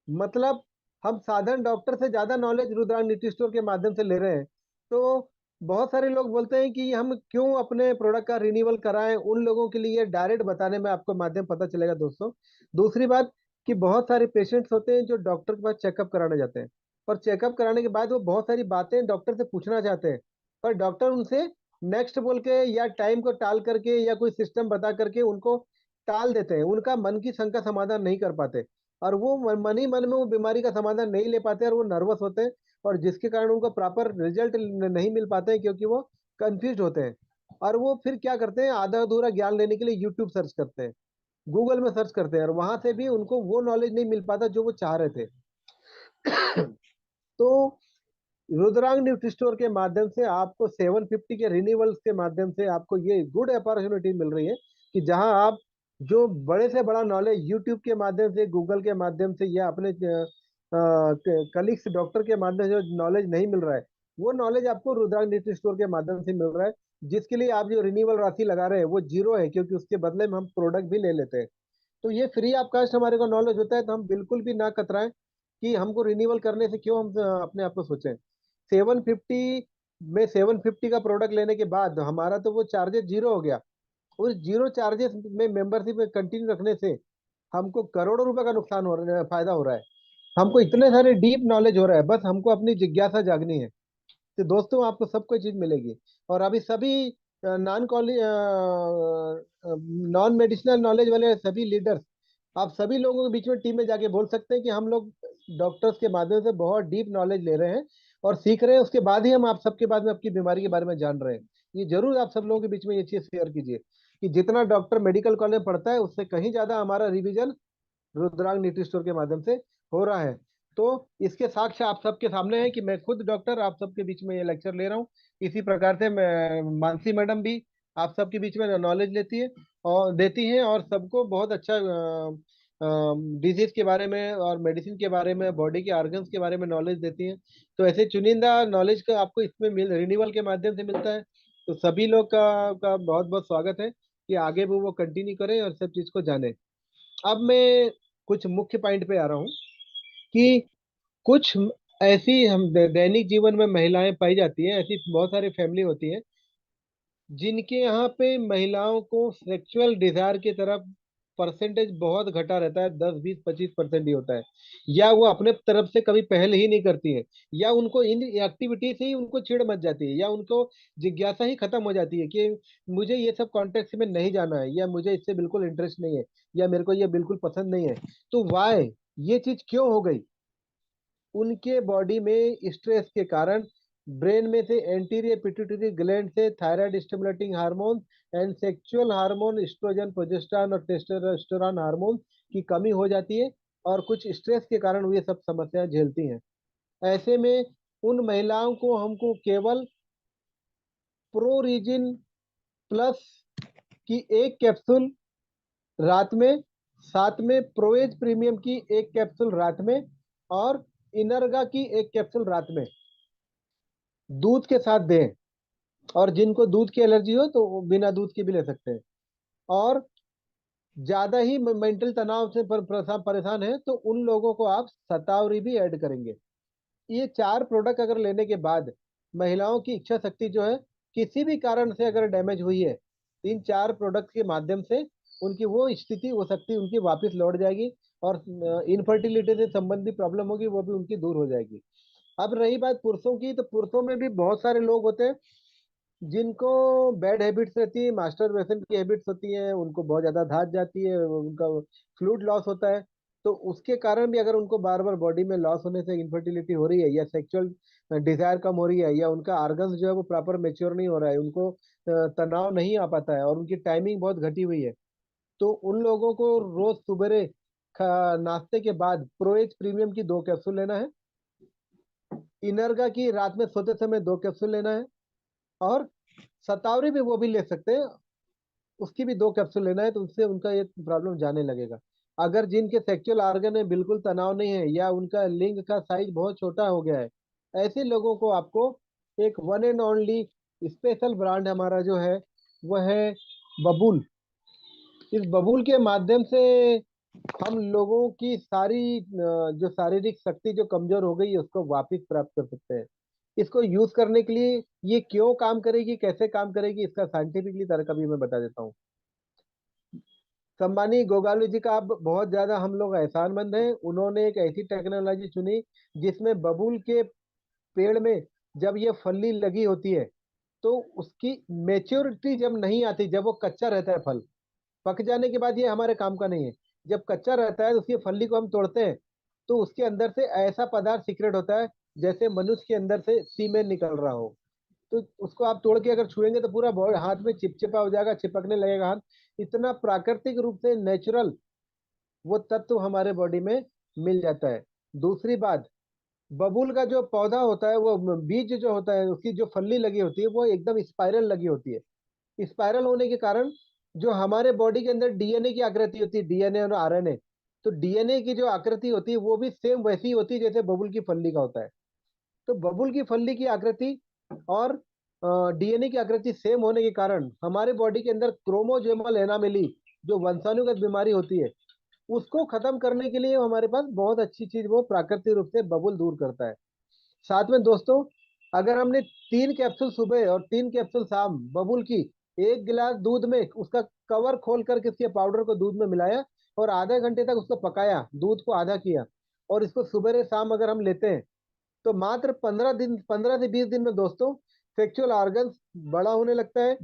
मतलब हम साधारण डॉक्टर से ज्यादा नॉलेज रुद्रांग न्यूट्री स्टोर के माध्यम से ले रहे हैं। तो बहुत सारे लोग बोलते हैं कि हम क्यों अपने प्रोडक्ट का रिन्यूअल कराएं, उन लोगों के लिए डायरेक्ट बताने में आपको माध्यम पता चलेगा दोस्तों। दूसरी बात, कि बहुत सारे पेशेंट्स होते हैं जो डॉक्टर के पास चेकअप कराने जाते हैं, और चेकअप कराने के बाद वो बहुत सारी बातें डॉक्टर से पूछना चाहते हैं, पर डॉक्टर उनसे नेक्स्ट बोल के या टाइम को टाल करके या कोई सिस्टम बता करके उनको टाल देते हैं, उनका मन की शंका समाधान नहीं कर पाते, और वो मन ही मन में वो बीमारी का समाधान नहीं ले पाते और वो नर्वस होते हैं, और जिसके कारण उनको प्रॉपर रिजल्ट नहीं मिल पाते हैं, क्योंकि वो कंफ्यूज होते हैं। और वो फिर क्या करते हैं, आधा अधूरा ज्ञान लेने के लिए यूट्यूब सर्च करते हैं, गूगल में सर्च करते हैं, और वहां से भी उनको वो नॉलेज नहीं मिल पाता जो वो चाह रहे थे। तो रुद्रांग न्यूट्री स्टोर के माध्यम से आपको 750 के रिन्यूअल्स के माध्यम से आपको ये गुड अपॉर्चुनिटी मिल रही है कि जहां आप जो बड़े से बड़ा नॉलेज यूट्यूब के माध्यम से, गूगल के माध्यम से या अपने कलीग्स डॉक्टर के माध्यम से जो नॉलेज नहीं मिल रहा है, वो नॉलेज आपको रुद्रांग न्यूट्री स्टोर के माध्यम से मिल रहा है, जिसके लिए आप जो रिन्यूअल राशि लगा रहे हैं वो जीरो है, क्योंकि उसके बदले में हम प्रोडक्ट भी ले लेते हैं। तो ये फ्री ऑफ कास्ट हमारे को नॉलेज होता है, तो हम बिल्कुल भी ना कतराएं कि हमको रिन्यूअल करने से क्यों हम अपने आप को सोचें। 750 का प्रोडक्ट लेने के बाद हमारा तो वो चार्जेस जीरो हो गया। उस जीरो चार्जेस में मेंबरशिप में कंटिन्यू रखने से हमको करोड़ों रुपए का नुकसान हो रहा है, फायदा हो रहा है। हमको इतने सारे डीप नॉलेज हो रहा है, बस हमको अपनी जिज्ञासा जागनी है। तो दोस्तों आपको सब कोई चीज मिलेगी। और अभी सभी non college non medicinal knowledge वाले सभी लीडर्स, आप सभी लोगों के बीच में टीम में जाके बोल सकते हैं कि हम लोग डॉक्टर्स के माध्यम से बहुत डीप नॉलेज ले रहे हैं और सीख रहे हैं, उसके बाद ही हम आप सबके बाद में आपकी बीमारी के बारे में जान रहे हैं। ये जरूर आप सब लोगों के बीच में ये चीज शेयर कीजिए कि जितना डॉक्टर मेडिकल कॉलेज में पढ़ता है उससे कहीं ज्यादा हमारा रिवीजन रुद्रांग न्यूट्री स्टोर के माध्यम से हो रहा है। तो इसके साक्ष्य आप सबके सामने है कि मैं खुद डॉक्टर आप सबके बीच में ये लेक्चर ले रहा हूँ। इसी प्रकार से मैं मानसी मैडम भी आप सबके बीच में नॉलेज लेती है और देती हैं, और सबको बहुत अच्छा डिजीज के बारे में और मेडिसिन के बारे में, बॉडी के ऑर्गन्स के बारे में नॉलेज देती हैं। तो ऐसे चुनिंदा नॉलेज का आपको इसमें मिल रिन्यूअल के माध्यम से मिलता है। तो सभी लोग का बहुत बहुत स्वागत है कि आगे भी वो कंटिन्यू करें और सब चीज को जाने। अब मैं कुछ मुख्य पॉइंट पे आ रहा हूँ कि कुछ ऐसी हम दैनिक जीवन में महिलाएं पाई जाती हैं, ऐसी बहुत सारी फैमिली होती है जिनके यहाँ पे महिलाओं को सेक्सुअल डिजायर की तरफ परसेंटेज बहुत घटा रहता है, 10 20 25% ही होता है, या वो अपने तरफ से कभी पहल ही नहीं करती है, या उनको इन एक्टिविटी से ही उनको चिढ़ मच जाती है, या उनको जिज्ञासा ही खत्म हो जाती है कि मुझे ये सब कॉन्टेक्स्ट में नहीं जाना है, या मुझे इससे बिल्कुल इंटरेस्ट नहीं है, या मेरे को ये बिल्कुल पसंद नहीं है। तो वाई ये चीज क्यों हो गई? उनके बॉडी में स्ट्रेस के कारण ब्रेन में से एंटीरियर पिट्यूटरी ग्लैंड से thyroid stimulating hormone and sexual hormone estrogen progesterone और टेस्टोस्टेरोन हार्मोन की कमी हो जाती है, और कुछ स्ट्रेस के कारण वो ये सब समस्याएं झेलती हैं। ऐसे में उन महिलाओं को हमको केवल प्रोरीजिन प्लस की एक कैप्सूल रात में, साथ में प्रोएज प्रीमियम की एक कैप्सूल रात में, और इनर्गा की एक कैप्सूल रात में दूध के साथ दें। और जिनको दूध की एलर्जी हो तो वो बिना दूध के भी ले सकते हैं। और ज्यादा ही मेंटल तनाव से परेशान है तो उन लोगों को आप शतावरी भी ऐड करेंगे। ये चार प्रोडक्ट अगर लेने के बाद महिलाओं की इच्छा शक्ति जो है किसी भी कारण से अगर डैमेज हुई है, इन चार प्रोडक्ट के माध्यम से उनकी वो स्थिति, वो शक्ति उनकी वापस लौट जाएगी, और इनफर्टिलिटी से संबंधित प्रॉब्लम होगी वो भी उनकी दूर हो जाएगी। अब रही बात पुरुषों की, तो पुरुषों में भी बहुत सारे लोग होते हैं जिनको बैड हैबिट्स रहती है, मास्टरबेशन की हैबिट्स होती हैं, उनको बहुत ज्यादा धात जाती है, उनका फ्लूइड लॉस होता है। तो उसके कारण भी अगर उनको बार बार बॉडी में लॉस होने से इनफर्टिलिटी हो रही है, या सेक्सुअल डिजायर कम हो रही है, या उनका ऑर्गन्स जो है वो प्रॉपर मेच्योर नहीं हो रहा है, उनको तनाव नहीं आ पाता है, और उनकी टाइमिंग बहुत घटी हुई है, तो उन लोगों को रोज सुबह नाश्ते के बाद प्रोएज प्रीमियम की 2 कैप्सूल लेना है, इनर्गा की रात में सोते समय 2 कैप्सूल लेना है, और शतावरी भी वो भी ले सकते हैं, उसकी भी 2 कैप्सूल लेना है, तो उससे उनका ये प्रॉब्लम जाने लगेगा। अगर जिनके सेक्सुअल ऑर्गन में बिल्कुल तनाव नहीं है, या उनका लिंग का साइज बहुत छोटा हो गया है, ऐसे लोगों को आपको एक one and only special brand हमारा जो है वह है बबूल। इस बबूल के माध्यम से हम लोगों की सारी जो शारीरिक शक्ति जो कमजोर हो गई है उसको वापस प्राप्त कर सकते हैं। इसको यूज करने के लिए ये क्यों काम करेगी, कैसे काम करेगी, इसका साइंटिफिकली तरीका भी मैं बता देता हूँ। संबानी गोगालू जी का अब बहुत ज्यादा हम लोग एहसानमंद हैं, उन्होंने एक ऐसी टेक्नोलॉजी चुनी जिसमें बबूल के पेड़ में जब ये फली लगी होती है, तो उसकी मेच्योरिटी जब नहीं आती, जब वो कच्चा रहता है फल, पक जाने के बाद ये हमारे काम का नहीं है। जब कच्चा रहता है तो उसकी फली को हम तोड़ते हैं, तो उसके अंदर से ऐसा पदार्थ सीक्रेट होता है जैसे मनुष्य के अंदर से सीमेन निकल रहा हो। तो उसको आप तोड़ के अगर छुएंगे तो पूरा हाथ में चिपचिपा हो जाएगा, चिपकने लगेगा हाथ। इतना प्राकृतिक रूप से नेचुरल वो तत्व हमारे बॉडी में मिल जाता है। दूसरी बात, बबूल का जो पौधा होता है, वो बीज जो होता है, उसकी जो फली लगी होती है वो एकदम स्पाइरल लगी होती है। स्पाइरल होने के कारण जो हमारे बॉडी के अंदर डीएनए की आकृति होती है, डीएनए और आरएनए, तो डीएनए की जो आकृति होती है वो भी सेम वैसी ही होती है जैसे बबूल की फली का होता है। तो बबूल की फली की आकृति और डीएनए की आकृति सेम होने के कारण हमारे बॉडी के अंदर क्रोमोजोमल एनामेली, जो वंशाणुगत बीमारी होती है, उसको खत्म करने के लिए हमारे पास बहुत अच्छी चीज वो प्राकृतिक रूप से बबूल दूर करता है। साथ में दोस्तों, अगर हमने 3 कैप्सूल सुबह और 3 कैप्सूल शाम बबूल की एक गिलास दूध में उसका कवर खोल करके इसके पाउडर को दूध में मिलाया और आधे घंटे तक उसको पकाया, दूध को आधा किया, और इसको सुबह शाम अगर हम लेते हैं, तो मात्र 15 दिन, 15 से 20 दिन में दोस्तों सेक्सुअल ऑर्गन्स बड़ा होने लगता है,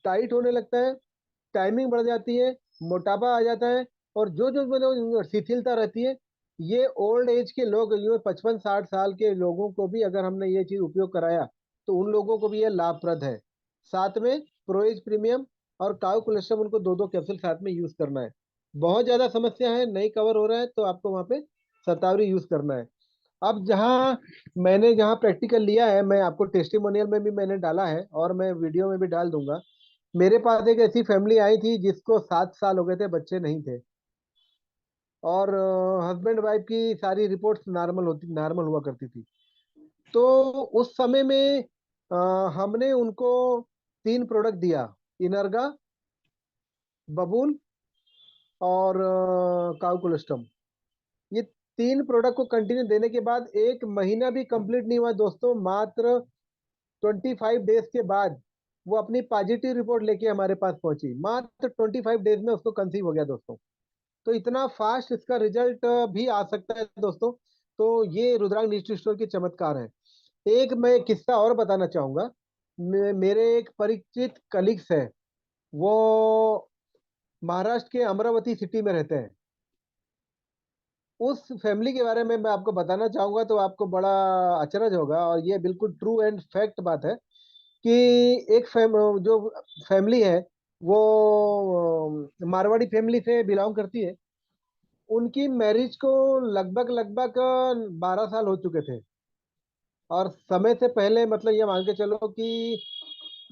टाइट होने लगता है, टाइमिंग बढ़ जाती है, मोटापा आ जाता है, और जो जो मतलब शिथिलता रहती है, ये ओल्ड एज के लोग, ये 55-60 साल के लोगों को भी अगर हमने ये चीज उपयोग कराया, तो उन लोगों को भी ये लाभप्रद है। साथ में प्रोएज प्रीमियम और काउ कोलेस्ट्रम, उनको 2-2 कैप्सूल साथ में यूज करना है। बहुत ज्यादा समस्या है, नहीं कवर हो रहा है, तो आपको वहां पे शतावरी यूज करना है। अब जहाँ प्रैक्टिकल लिया है, मैं आपको टेस्टिमोनियल में भी मैंने डाला है और मैं वीडियो में भी डाल दूंगा। मेरे पास एक ऐसी फैमिली आई थी जिसको 7 साल हो गए थे, बच्चे नहीं थे, और हस्बैंड वाइफ की सारी रिपोर्ट्स नॉर्मल हुआ करती थी। तो उस समय में अ, हमने उनको 3 प्रोडक्ट दिया: इनर्गा, बबूल और काउ कोलेस्ट्रम। ये 3 प्रोडक्ट को कंटिन्यू देने के बाद 1 महीना भी कंप्लीट नहीं हुआ दोस्तों, मात्र 25 डेज के बाद वो अपनी पॉजिटिव रिपोर्ट लेके हमारे पास पहुंची। मात्र 25 डेज में उसको कंसीव हो गया दोस्तों। तो इतना फास्ट इसका रिजल्ट भी आ सकता है दोस्तों। तो ये रुद्रांग डिजिटल स्टोर की चमत्कार है। एक मैं किस्सा और बताना चाहूंगा। मेरे एक परिचित कलीग्स है, वो महाराष्ट्र के अमरावती सिटी में रहते हैं। उस फैमिली के बारे में मैं आपको बताना चाहूंगा तो आपको बड़ा अचरज होगा, और ये बिल्कुल ट्रू एंड फैक्ट बात है कि जो फैमिली है, वो मारवाड़ी फैमिली से बिलोंग करती है। उनकी मैरिज को लगभग लगभग 12 साल हो चुके थे, और समय से पहले, मतलब ये मान के चलो कि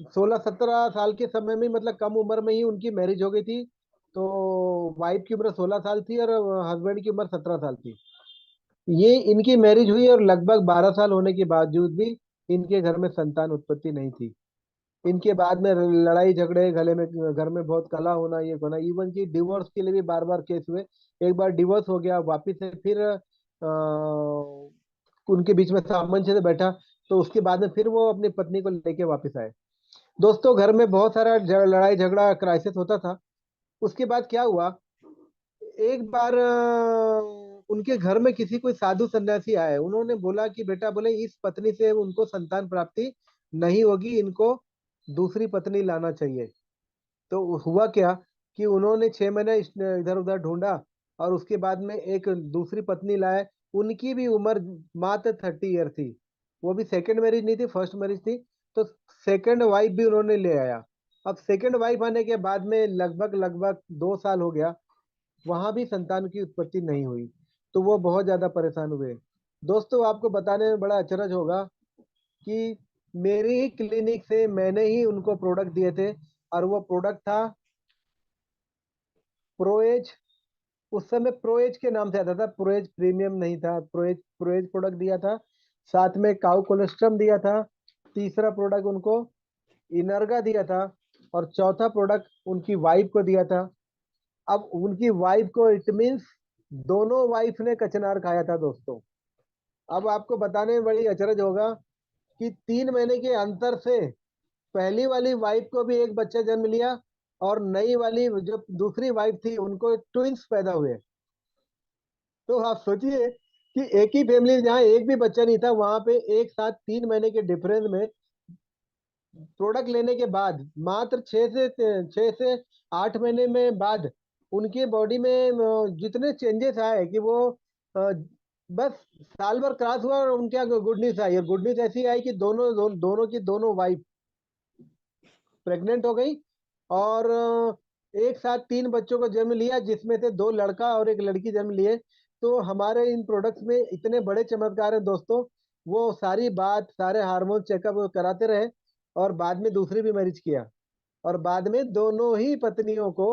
16-17 साल के समय में, मतलब कम उम्र में ही उनकी मैरिज हो गई थी। तो वाइफ की उम्र 16 साल थी और हस्बैंड की उम्र 17 साल थी। ये इनकी मैरिज हुई और लगभग 12 साल होने के बावजूद भी इनके घर में संतान उत्पत्ति नहीं थी। इनके बाद में लड़ाई झगड़े, गले में, घर में बहुत कला होना, ये होना, इवन की डिवोर्स के लिए भी बार बार केस हुए। एक बार डिवोर्स हो गया, वापिस से फिर उनके बीच में सामंजस्य से बैठा, तो उसके बाद में फिर वो अपनी पत्नी को लेके वापस आए। दोस्तों, घर में बहुत सारा लड़ाई झगड़ा क्राइसिस होता था। उसके बाद क्या हुआ, एक बार उनके घर में किसी कोई साधु सन्यासी आए। उन्होंने बोला कि बेटा, बोले इस पत्नी से उनको संतान प्राप्ति नहीं होगी, इनको दूसरी पत्नी लाना चाहिए। तो हुआ क्या कि उन्होंने 6 महीने इधर उधर ढूंढा, और उसके बाद में एक दूसरी पत्नी लाए। उनकी भी उम्र मात्र 30 ईयर थी। वो भी सेकंड मैरिज नहीं थी, फर्स्ट मैरिज थी। तो सेकंड वाइफ भी उन्होंने ले आया। अब सेकंड वाइफ आने के बाद में लगभग लगभग 2 साल हो गया, वहां भी संतान की उत्पत्ति नहीं हुई। तो वो बहुत ज्यादा परेशान हुए। दोस्तों, आपको बताने में बड़ा अचरज होगा कि मेरे ही क्लिनिक से मैंने ही उनको प्रोडक्ट दिए थे, और वो प्रोडक्ट था प्रोएज। उस समय प्रोएज के नाम से आता था, प्रोएज प्रीमियम नहीं था, प्रोएज प्रोएज प्रोडक्ट दिया था। साथ में काउ कोलेस्ट्रम दिया था। तीसरा प्रोडक्ट उनको इनर्गा दिया था। और चौथा प्रोडक्ट उनकी वाइफ को दिया था। अब उनकी वाइफ को, इट मीन्स दोनों वाइफ ने कचनार खाया था दोस्तों। अब आपको बताने में बड़ी अचरज होगा कि 3 महीने के अंतर से पहली वाली वाइफ को भी एक बच्चा जन्म लिया, और नई वाली जो दूसरी वाइफ थी उनको ट्विंस पैदा हुए। तो आप सोचिए कि एक ही फैमिली जहाँ एक भी बच्चा नहीं था, वहां पे एक साथ 3 महीने के डिफरेंस में प्रोडक्ट लेने के बाद मात्र 6 से 8 महीने में बाद उनके बॉडी में जितने चेंजेस आए कि वो अ, बस साल भर क्रॉस हुआ और उनके यहाँ गुड न्यूज आई। और गुड न्यूज ऐसी आई कि दोनों की दोनों वाइफ प्रेग्नेंट हो गई, और एक साथ 3 बच्चों को जन्म लिया, जिसमें से 2 लड़का और एक लड़की जन्म लिए। तो हमारे इन प्रोडक्ट्स में इतने बड़े चमत्कार है दोस्तों। वो सारी बात, सारे हार्मोन चेकअप कराते रहे और बाद में दूसरी भी मैरिज किया, और बाद में दोनों ही पत्नियों को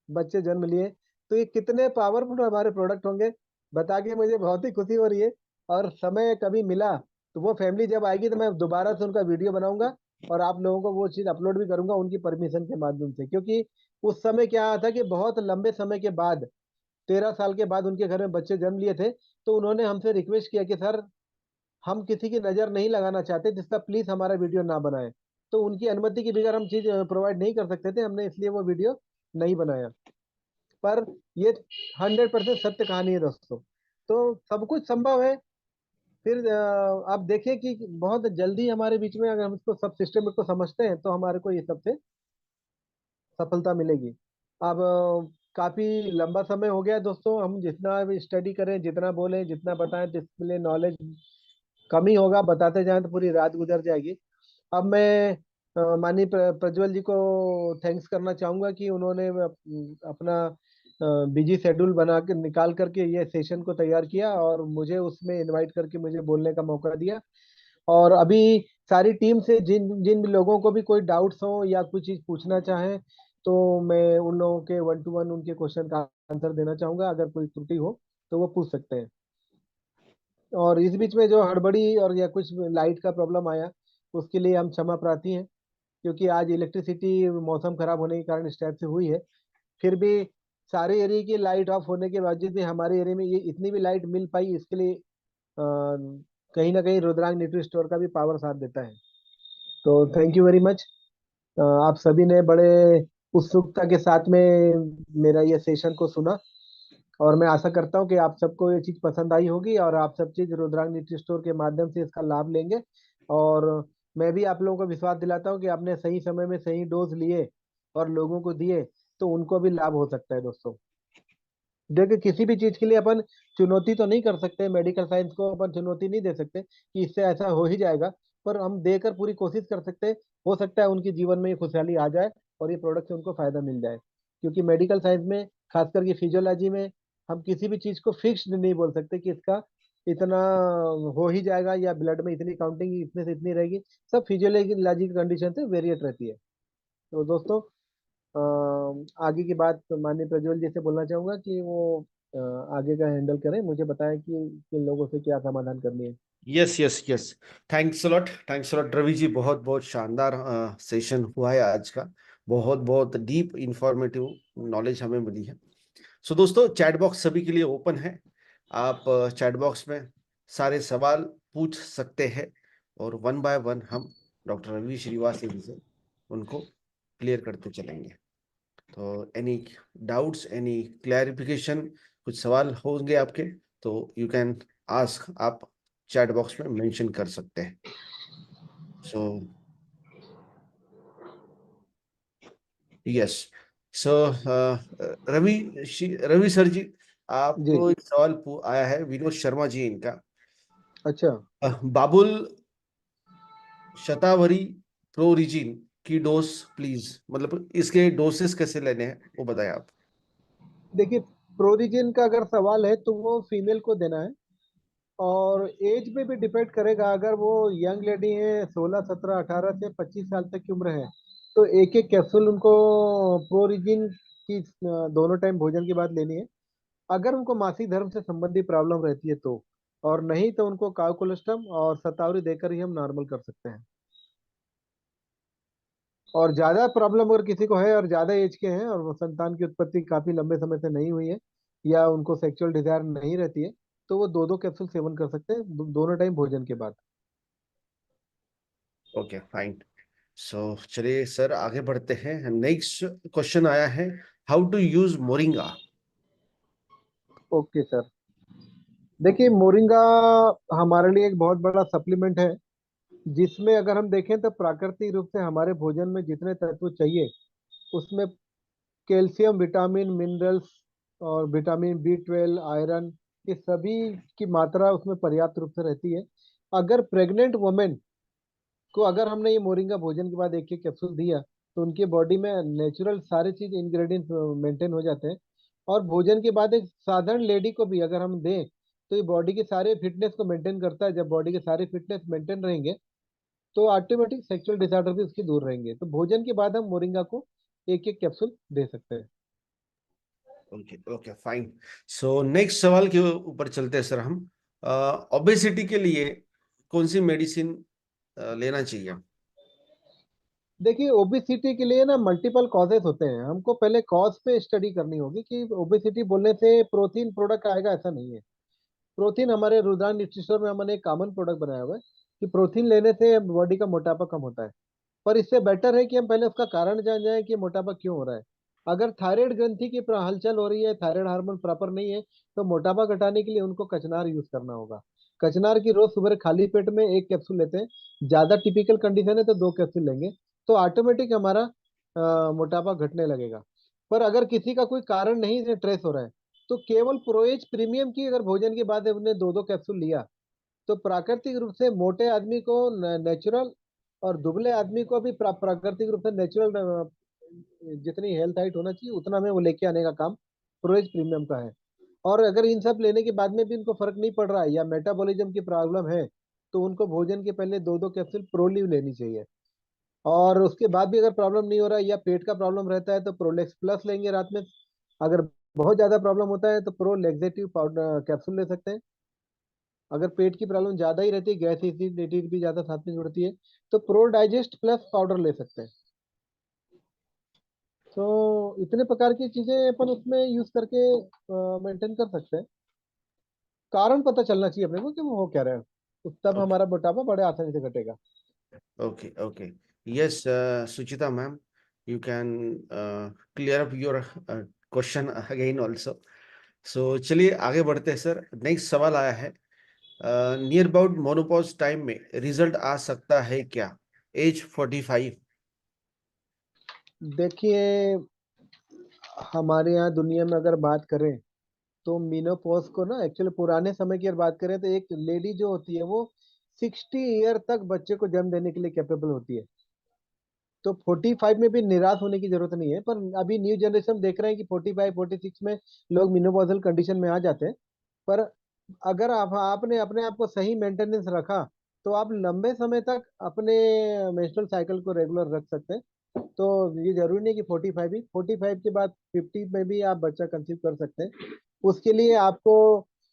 बच्चे जन्म लिए। तो ये कितने पावरफुल हमारे प्रोडक्ट होंगे, बता के मुझे बहुत ही खुशी हो रही है। और समय कभी मिला तो वो फैमिली जब आएगी तो मैं दोबारा से उनका वीडियो बनाऊंगा और आप लोगों को वो चीज़ अपलोड भी करूंगा उनकी परमिशन के माध्यम से। क्योंकि उस समय क्या था कि बहुत लंबे समय के बाद, 13 साल के बाद उनके घर में बच्चे जन्म लिए थे। तो उन्होंने हमसे रिक्वेस्ट किया कि सर, हम किसी की नज़र नहीं लगाना चाहते, जिसका प्लीज हमारा वीडियो ना बनाए। तो उनकी अनुमति के बगैर हम चीज प्रोवाइड नहीं कर सकते थे, हमने इसलिए वो वीडियो नहीं बनाया। पर ये 100% सत्य कहानी है दोस्तों। तो सब कुछ संभव है। फिर आप देखें कि बहुत जल्दी हमारे बीच में, अगर हम इसको सब सिस्टम को समझते हैं, तो हमारे को ये सबसे सफलता मिलेगी। अब काफी लंबा समय हो गया है दोस्तों। हम जितना भी स्टडी करें, जितना बोलें, जितना बताएं, तो इसके लिए नॉलेज कम ही होगा। बताते जाएं तो पूरी रात गुजर जाएगी। अब मैं माननीय प्रज्वल जी को थैंक्स करना चाहूंगा कि उन्होंने अपना बिजी शेड्यूल बना के निकाल करके ये सेशन को तैयार किया और मुझे उसमें इनवाइट करके मुझे बोलने का मौका दिया। और अभी सारी टीम से जिन जिन लोगों को भी कोई डाउट्स हो या कुछ चीज़ पूछना चाहें, तो मैं उन लोगों के 1 to 1 उनके क्वेश्चन का आंसर देना चाहूंगा। अगर कोई त्रुटि हो तो वो पूछ सकते हैं। और इस बीच में जो हड़बड़ी और या कुछ लाइट का प्रॉब्लम आया, उसके लिए हम क्षमा प्रार्थी हैं। क्योंकि आज इलेक्ट्रिसिटी मौसम खराब होने के कारण इस टाइप से हुई है। फिर भी सारे एरिया की लाइट ऑफ होने के बावजूद भी हमारे एरिया में ये इतनी भी लाइट मिल पाई, इसके लिए कहीं ना कहीं रुद्रांग न्यूट्री स्टोर का भी पावर साथ देता है। तो थैंक यू वेरी मच। आप सभी ने बड़े उत्सुकता के साथ में मेरा ये सेशन को सुना, और मैं आशा करता हूँ कि आप सबको ये चीज़ पसंद आई होगी और आप सब चीज़ रुद्रांग न्यूट्री स्टोर के माध्यम से इसका लाभ लेंगे। और मैं भी आप लोगों को विश्वास दिलाता हूँ कि आपने सही समय में सही डोज लिए और लोगों को दिए, तो उनको भी लाभ हो सकता है दोस्तों। देखिए, किसी भी चीज़ के लिए अपन चुनौती तो नहीं कर सकते, मेडिकल साइंस को अपन चुनौती नहीं दे सकते कि इससे ऐसा हो ही जाएगा। पर हम देकर पूरी कोशिश कर सकते हैं। हो सकता है उनके जीवन में ये खुशहाली आ जाए और ये प्रोडक्ट से उनको फायदा मिल जाए। क्योंकि मेडिकल साइंस में, खासकर की फिजियोलॉजी में, हम किसी भी चीज़ को फिक्स्ड नहीं बोल सकते कि इसका इतना हो ही जाएगा या ब्लड में इतनी काउंटिंग इतने से इतनी रहेगी। सब फिजियोलॉजी की कंडीशन से वेरिएट रहती है। तो दोस्तों, आगे की बात माननीय प्रज्वल जी से बोलना चाहूंगा कि वो अ, आगे का हैंडल करें, मुझे बताएं कि किन लोगों से क्या समाधान करनी है। Yes yes yes. Thanks a lot Ravi ji, बहुत बहुत शानदार सेशन हुआ है आज का। बहुत बहुत डीप इंफॉर्मेटिव नॉलेज हमें मिली है। सो दोस्तों, चैट बॉक्स सभी के लिए ओपन है। आप चैट बॉक्स में सारे सवाल पूछ सकते हैं और वन बाय वन हम डॉक्टर रवि श्रीवास्तव जी से उनको क्लियर करते चलेंगे। तो एनी डाउट्स, एनी क्लैरिफिकेशन, कुछ सवाल होंगे आपके, तो यू कैन आस्क, आप चैट बॉक्स में मेंशन कर सकते हैं। So yes. So Ravi sir ji, जी। आपको एक सवाल आया है, विनोद शर्मा जी इनका। अच्छा। बाबुल शतावरी प्रोरिजिन की डोज प्लीज, मतलब इसके डोसेस कैसे लेने हैं वो बताएं आप। देखिए, प्रोरिजिन का अगर सवाल है तो वो फीमेल को देना है। और एज पे भी डिपेंड करेगा। अगर वो यंग लेडी है, 16 17 18 से 25 साल तक की उम्र है, तो एक एक कैप्सूल उनको प्रोरिजिन की दोनों टाइम भोजन के बाद लेनी है। अगर उनको मासिक धर्म से संबंधित प्रॉब्लम रहती है तो, और नहीं तो उनको काउ कोलेस्ट्रम और शतावरी देकर ही हम नॉर्मल कर सकते हैं। और ज्यादा प्रॉब्लम अगर किसी को है और ज्यादा एज के हैं और वो संतान की उत्पत्ति काफी लंबे समय से नहीं हुई है, या उनको सेक्सुअल डिजायर नहीं रहती है, तो वो दो दो कैप्सूल सेवन कर सकते हैं दोनों टाइम भोजन के बाद। Okay fine. सो चलिए सर, आगे बढ़ते हैं। नेक्स्ट क्वेश्चन आया है, how to use moringa. Okay sir. देखिए, मोरिंगा हमारे लिए एक बहुत बड़ा सप्लीमेंट है, जिसमें अगर हम देखें तो प्राकृतिक रूप से हमारे भोजन में जितने तत्व चाहिए, उसमें कैल्शियम, विटामिन, मिनरल्स और विटामिन B12, आयरन, ये सभी की मात्रा उसमें पर्याप्त रूप से रहती है। अगर प्रेग्नेंट वुमेन को अगर हमने ये मोरिंगा भोजन के बाद एक एक कैप्सूल दिया, तो उनके बॉडी में नेचुरल सारी चीज इंग्रेडिएंट्स मेंटेन हो जाते हैं। और भोजन के बाद एक साधारण लेडी को भी अगर हम दें तो ये बॉडी के सारे फिटनेस को मेंटेन करता है। जब बॉडी के सारे फिटनेस मेंटेन रहेंगे तो ऑटोमेटिक सेक्सुअल डिसऑर्डर भी उसकी दूर रहेंगे। तो भोजन के बाद हम मोरिंगा को एक एक कैप्सूल दे सकते हैं। Okay okay fine. So next सवाल के ऊपर चलते हैं सर हम। ओबेसिटी के लिए कौन सी मेडिसिन लेना चाहिए? देखिए, ओबेसिटी के लिए ना मल्टीपल कॉजेस होते हैं। हमको पहले कॉज पे स्टडी करनी होगी कि ओबेसिटी बोलने से प्रोटीन प्रोडक्ट आएगा, ऐसा नहीं है। प्रोटीन हमारे रुद्रान न्यूट्रिशन में हमने एक कॉमन प्रोडक्ट बनाया हुआ है कि प्रोटीन लेने से बॉडी का मोटापा कम होता है। पर इससे बेटर है कि हम पहले उसका कारण जान जाएं कि मोटापा क्यों हो रहा है। अगर थायराइड ग्रंथि की हलचल हो रही है, थायराइड हार्मोन प्रॉपर नहीं है, तो मोटापा घटाने के लिए उनको कचनार यूज करना होगा। कचनार की रोज सुबह खाली पेट में एक कैप्सूल लेते हैं। ज्यादा टिपिकल कंडीशन है तो दो कैप्सूल लेंगे, तो ऑटोमेटिक हमारा मोटापा घटने लगेगा। पर अगर किसी का कोई कारण नहीं है, ट्रेस हो रहा है, तो केवल प्रोएज प्रीमियम की अगर भोजन के बाद हमने दो दो कैप्सूल लिया तो प्राकृतिक रूप से मोटे आदमी को नेचुरल और दुबले आदमी को भी प्राकृतिक रूप से नेचुरल जितनी हेल्थ हाइट होना चाहिए उतना में वो लेके आने का काम प्रोएज प्रीमियम का है। और अगर इन सब लेने के बाद में भी उनको फर्क नहीं पड़ रहा है या मेटाबॉलिज्म की प्रॉब्लम है, तो उनको भोजन के पहले दो दो कैप्सूल प्रोलीव लेनी चाहिए। और उसके बाद भी अगर प्रॉब्लम नहीं हो रहा है या पेट का प्रॉब्लम रहता है तो प्रोलेक्स प्लस लेंगे रात में। अगर बहुत ज्यादा प्रॉब्लम होता है तो प्रो लेग्जेटिव पाउडर कैप्सूल ले सकते हैं। अगर पेट की प्रॉब्लम ज्यादा ही रहती है, गैस एसिडिटी भी ज्यादा साथ में जुड़ती है, तो प्रो डाइजेस्ट प्लस पाउडर ले सकते हैं। तो इतने प्रकार की चीजें अपन उसमें यूज करके मेंटेन कर सकते हैं। कारण पता चलना चाहिए अपने को कि वो हो क्या रहा है, तो तब ओके हमारा मोटापा बड़े आसानी से घटेगा। Okay okay. Yes Suchita ma'am, you can clear up your question again also. So चलिए आगे बढ़ते हैं सर। नेक्स्ट सवाल आया है, नियर अबाउट मोनोपॉज टाइम में रिजल्ट आ सकता है क्या, एज 45? देखिए, हमारे यहाँ दुनिया में अगर बात करें तो मीनोपॉज को ना एक्चुअली पुराने समय की अगर बात करें तो एक लेडी जो होती है वो 60 ईयर तक बच्चे को जन्म देने के लिए कैपेबल होती है। तो 45 में भी निराश होने की जरूरत नहीं है। पर अभी न्यू जनरेशन देख रहे हैं कि 45 46 में लोग मिनोपॉजल कंडीशन में आ जाते हैं। पर अगर आपने अपने आप को सही मेंटेनेंस रखा तो आप लंबे समय तक अपने मेंस्ट्रुअल साइकिल को रेगुलर रख सकते हैं। तो ये जरूरी नहीं कि 45 ही, 45 के बाद 50 में भी आप बच्चा कंसीव कर सकते हैं। उसके लिए आपको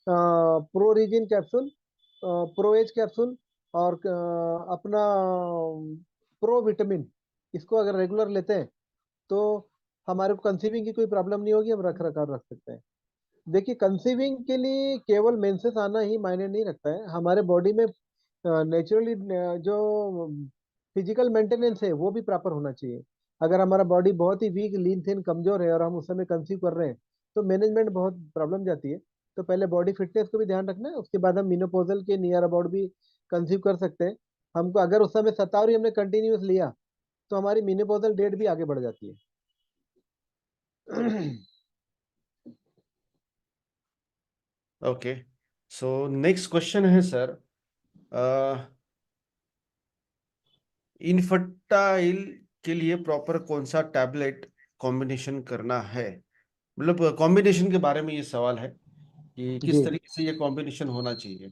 pro regen capsule, pro age capsule और अपना प्रो विटामिन, इसको अगर रेगुलर लेते हैं तो हमारे को कंसीविंग की कोई प्रॉब्लम नहीं होगी, हम रख रखाव रख सकते हैं। देखिए, कंसीविंग के लिए केवल मेंसेस आना ही मायने नहीं रखता है। हमारे बॉडी में नेचुरली जो फिजिकल मेंटेनेंस है वो भी प्रॉपर होना चाहिए। अगर हमारा बॉडी बहुत ही वीक लीन थिन कमजोर है और हम उस समय कंसीव कर रहे हैं तो मैनेजमेंट बहुत प्रॉब्लम जाती है। तो पहले बॉडी फिटनेस को भी ध्यान रखना है, उसके बाद हम मिनोपोजल के नियर अबाउट भी कंसीव कर सकते हैं। हमको अगर उस समय सतावरी हमने कंटिन्यूस लिया तो हमारी मिनोपोजल डेट भी आगे बढ़ जाती है। ओके। सो नेक्स्ट क्वेश्चन है सर, इनफर्टाइल के लिए प्रॉपर कौन सा टैबलेट कॉम्बिनेशन करना है? मतलब कॉम्बिनेशन के बारे में ये सवाल है कि किस जी, तरीके से ये कॉम्बिनेशन होना चाहिए।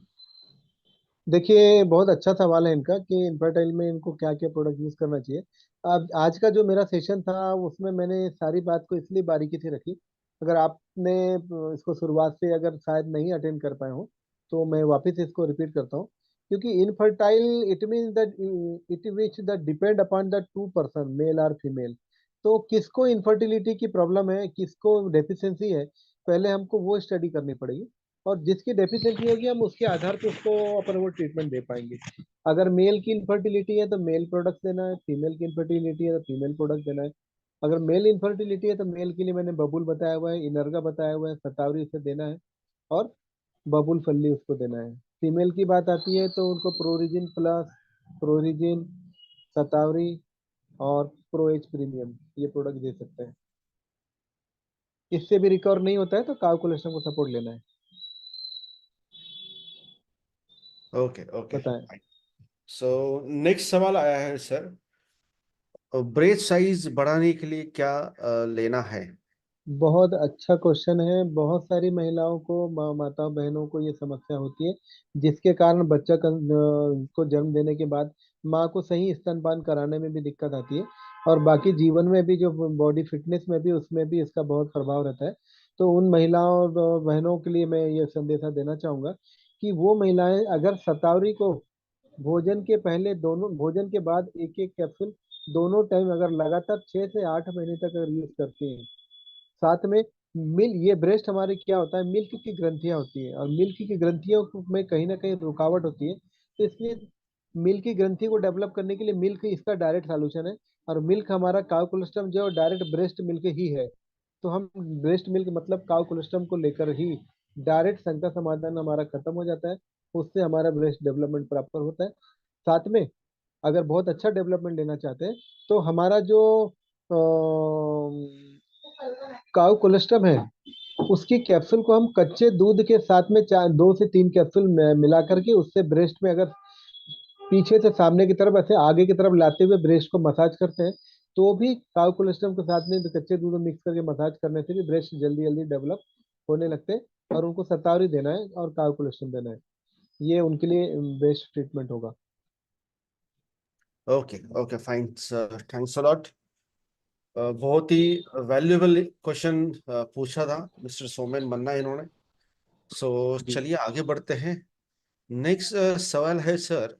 देखिए, बहुत अच्छा सवाल है इनका कि इन्फर्टाइल में इनको क्या क्या प्रोडक्ट यूज करना चाहिए। अब आज का जो मेरा सेशन था उसमें मैंने सारी बात को इसलिए बारीकी से रखी। अगर आपने इसको शुरुआत से अगर शायद नहीं अटेंड कर पाए हो तो मैं वापस इसको रिपीट करता हूँ। क्योंकि infertile it mean that it which that depend upon the two person, male और फीमेल। तो किसको इनफर्टिलिटी की प्रॉब्लम है, किसको डेफिशिएंसी है, पहले हमको वो स्टडी करनी पड़ेगी। और जिसकी डेफिशिएंसी होगी हम उसके आधार पर उसको अपन वो ट्रीटमेंट दे पाएंगे। अगर मेल की इनफर्टिलिटी है तो मेल प्रोडक्ट देना है, फीमेल की इनफर्टिलिटी है तो फीमेल प्रोडक्ट देना है। अगर मेल इनफर्टिलिटी है तो मेल के लिए मैंने बबूल बताया हुआ है, इनर्गा बताया हुआ है, शतावरी उसे देना है और बबूल फल्ली उसको देना है। फीमेल की बात आती है तो उनको प्रोरिजिन प्लस, प्रोरिजिन, शतावरी और प्रोएच प्रीमियम ये प्रोडक्ट दे सकते हैं। इससे भी रिकवर नहीं होता है तो काउकुलेशन को सपोर्ट लेना है। Okay okay. बताएं। सो नेक्स्ट सवाल आया है सर, ब्रेस्ट साइज बढ़ाने के लिए क्या लेना है? बहुत अच्छा क्वेश्चन है। बहुत सारी महिलाओं को, माताओं बहनों को ये समस्या होती है, जिसके कारण बच्चा को जन्म देने के बाद माँ को सही स्तनपान कराने में भी दिक्कत आती है, और बाकी जीवन में भी, जो बॉडी फिटनेस में भी, उसमें भी इसका बहुत प्रभाव रहता है। तो उन महिलाओं और बहनों के लिए मैं ये संदेशा देना चाहूंगा कि वो महिलाएं अगर शतावरी को भोजन के पहले, दोनों भोजन के बाद एक एक कैप्सूल दोनों टाइम अगर लगातार 6 से 8 महीने तक अगर यूज करती हैं, साथ में ये ब्रेस्ट हमारे क्या होता है, मिल्क की ग्रंथियां होती है, और मिल्क की ग्रंथियों में कहीं ना कहीं रुकावट होती है। तो इसलिए मिल्क की ग्रंथि को डेवलप करने के लिए मिल्क इसका डायरेक्ट सॉल्यूशन है। और मिल्क हमारा काउ कोलेस्ट्रम जो डायरेक्ट ब्रेस्ट मिल्क ही है। तो हम ब्रेस्ट मिल्क मतलब काउ कोलेस्ट्रम को लेकर ही डायरेक्ट संकट समाधान हमारा खत्म हो जाता है। उससे हमारा ब्रेस्ट डेवलपमेंट प्रॉपर होता है। साथ में अगर बहुत अच्छा डेवलपमेंट लेना चाहते हैं, तो हमारा जो काउ कोलेस्ट्रम है, उसकी कैप्सूल को हम कच्चे दूध के साथ में 2 से 3 कैप्सूल मिला करके उससे ब्रेस्ट में अगर पीछे से सामने की तरफ, ऐसे आगे की तरफ लाते हुए ब्रेस्ट को मसाज करते हैं, तो भी काउ कोलेस्ट्रम के साथ में कच्चे दूध में मिक्स करके मसाज करने से भी ब्रेस्ट जल्दी जल्दी डेवलप होने लगते हैं। और उनको शतावरी देना है और काउ कोलेस्ट्रम देना है, ये उनके लिए बेस्ट ट्रीटमेंट होगा। Okay okay fine sir, thanks a lot. बहुत ही वैल्यूएबल क्वेश्चन पूछा था मिस्टर सोमेन मन्ना इन्होंने। सो जी चलिए आगे बढ़ते हैं। नेक्स्ट सवाल है सर,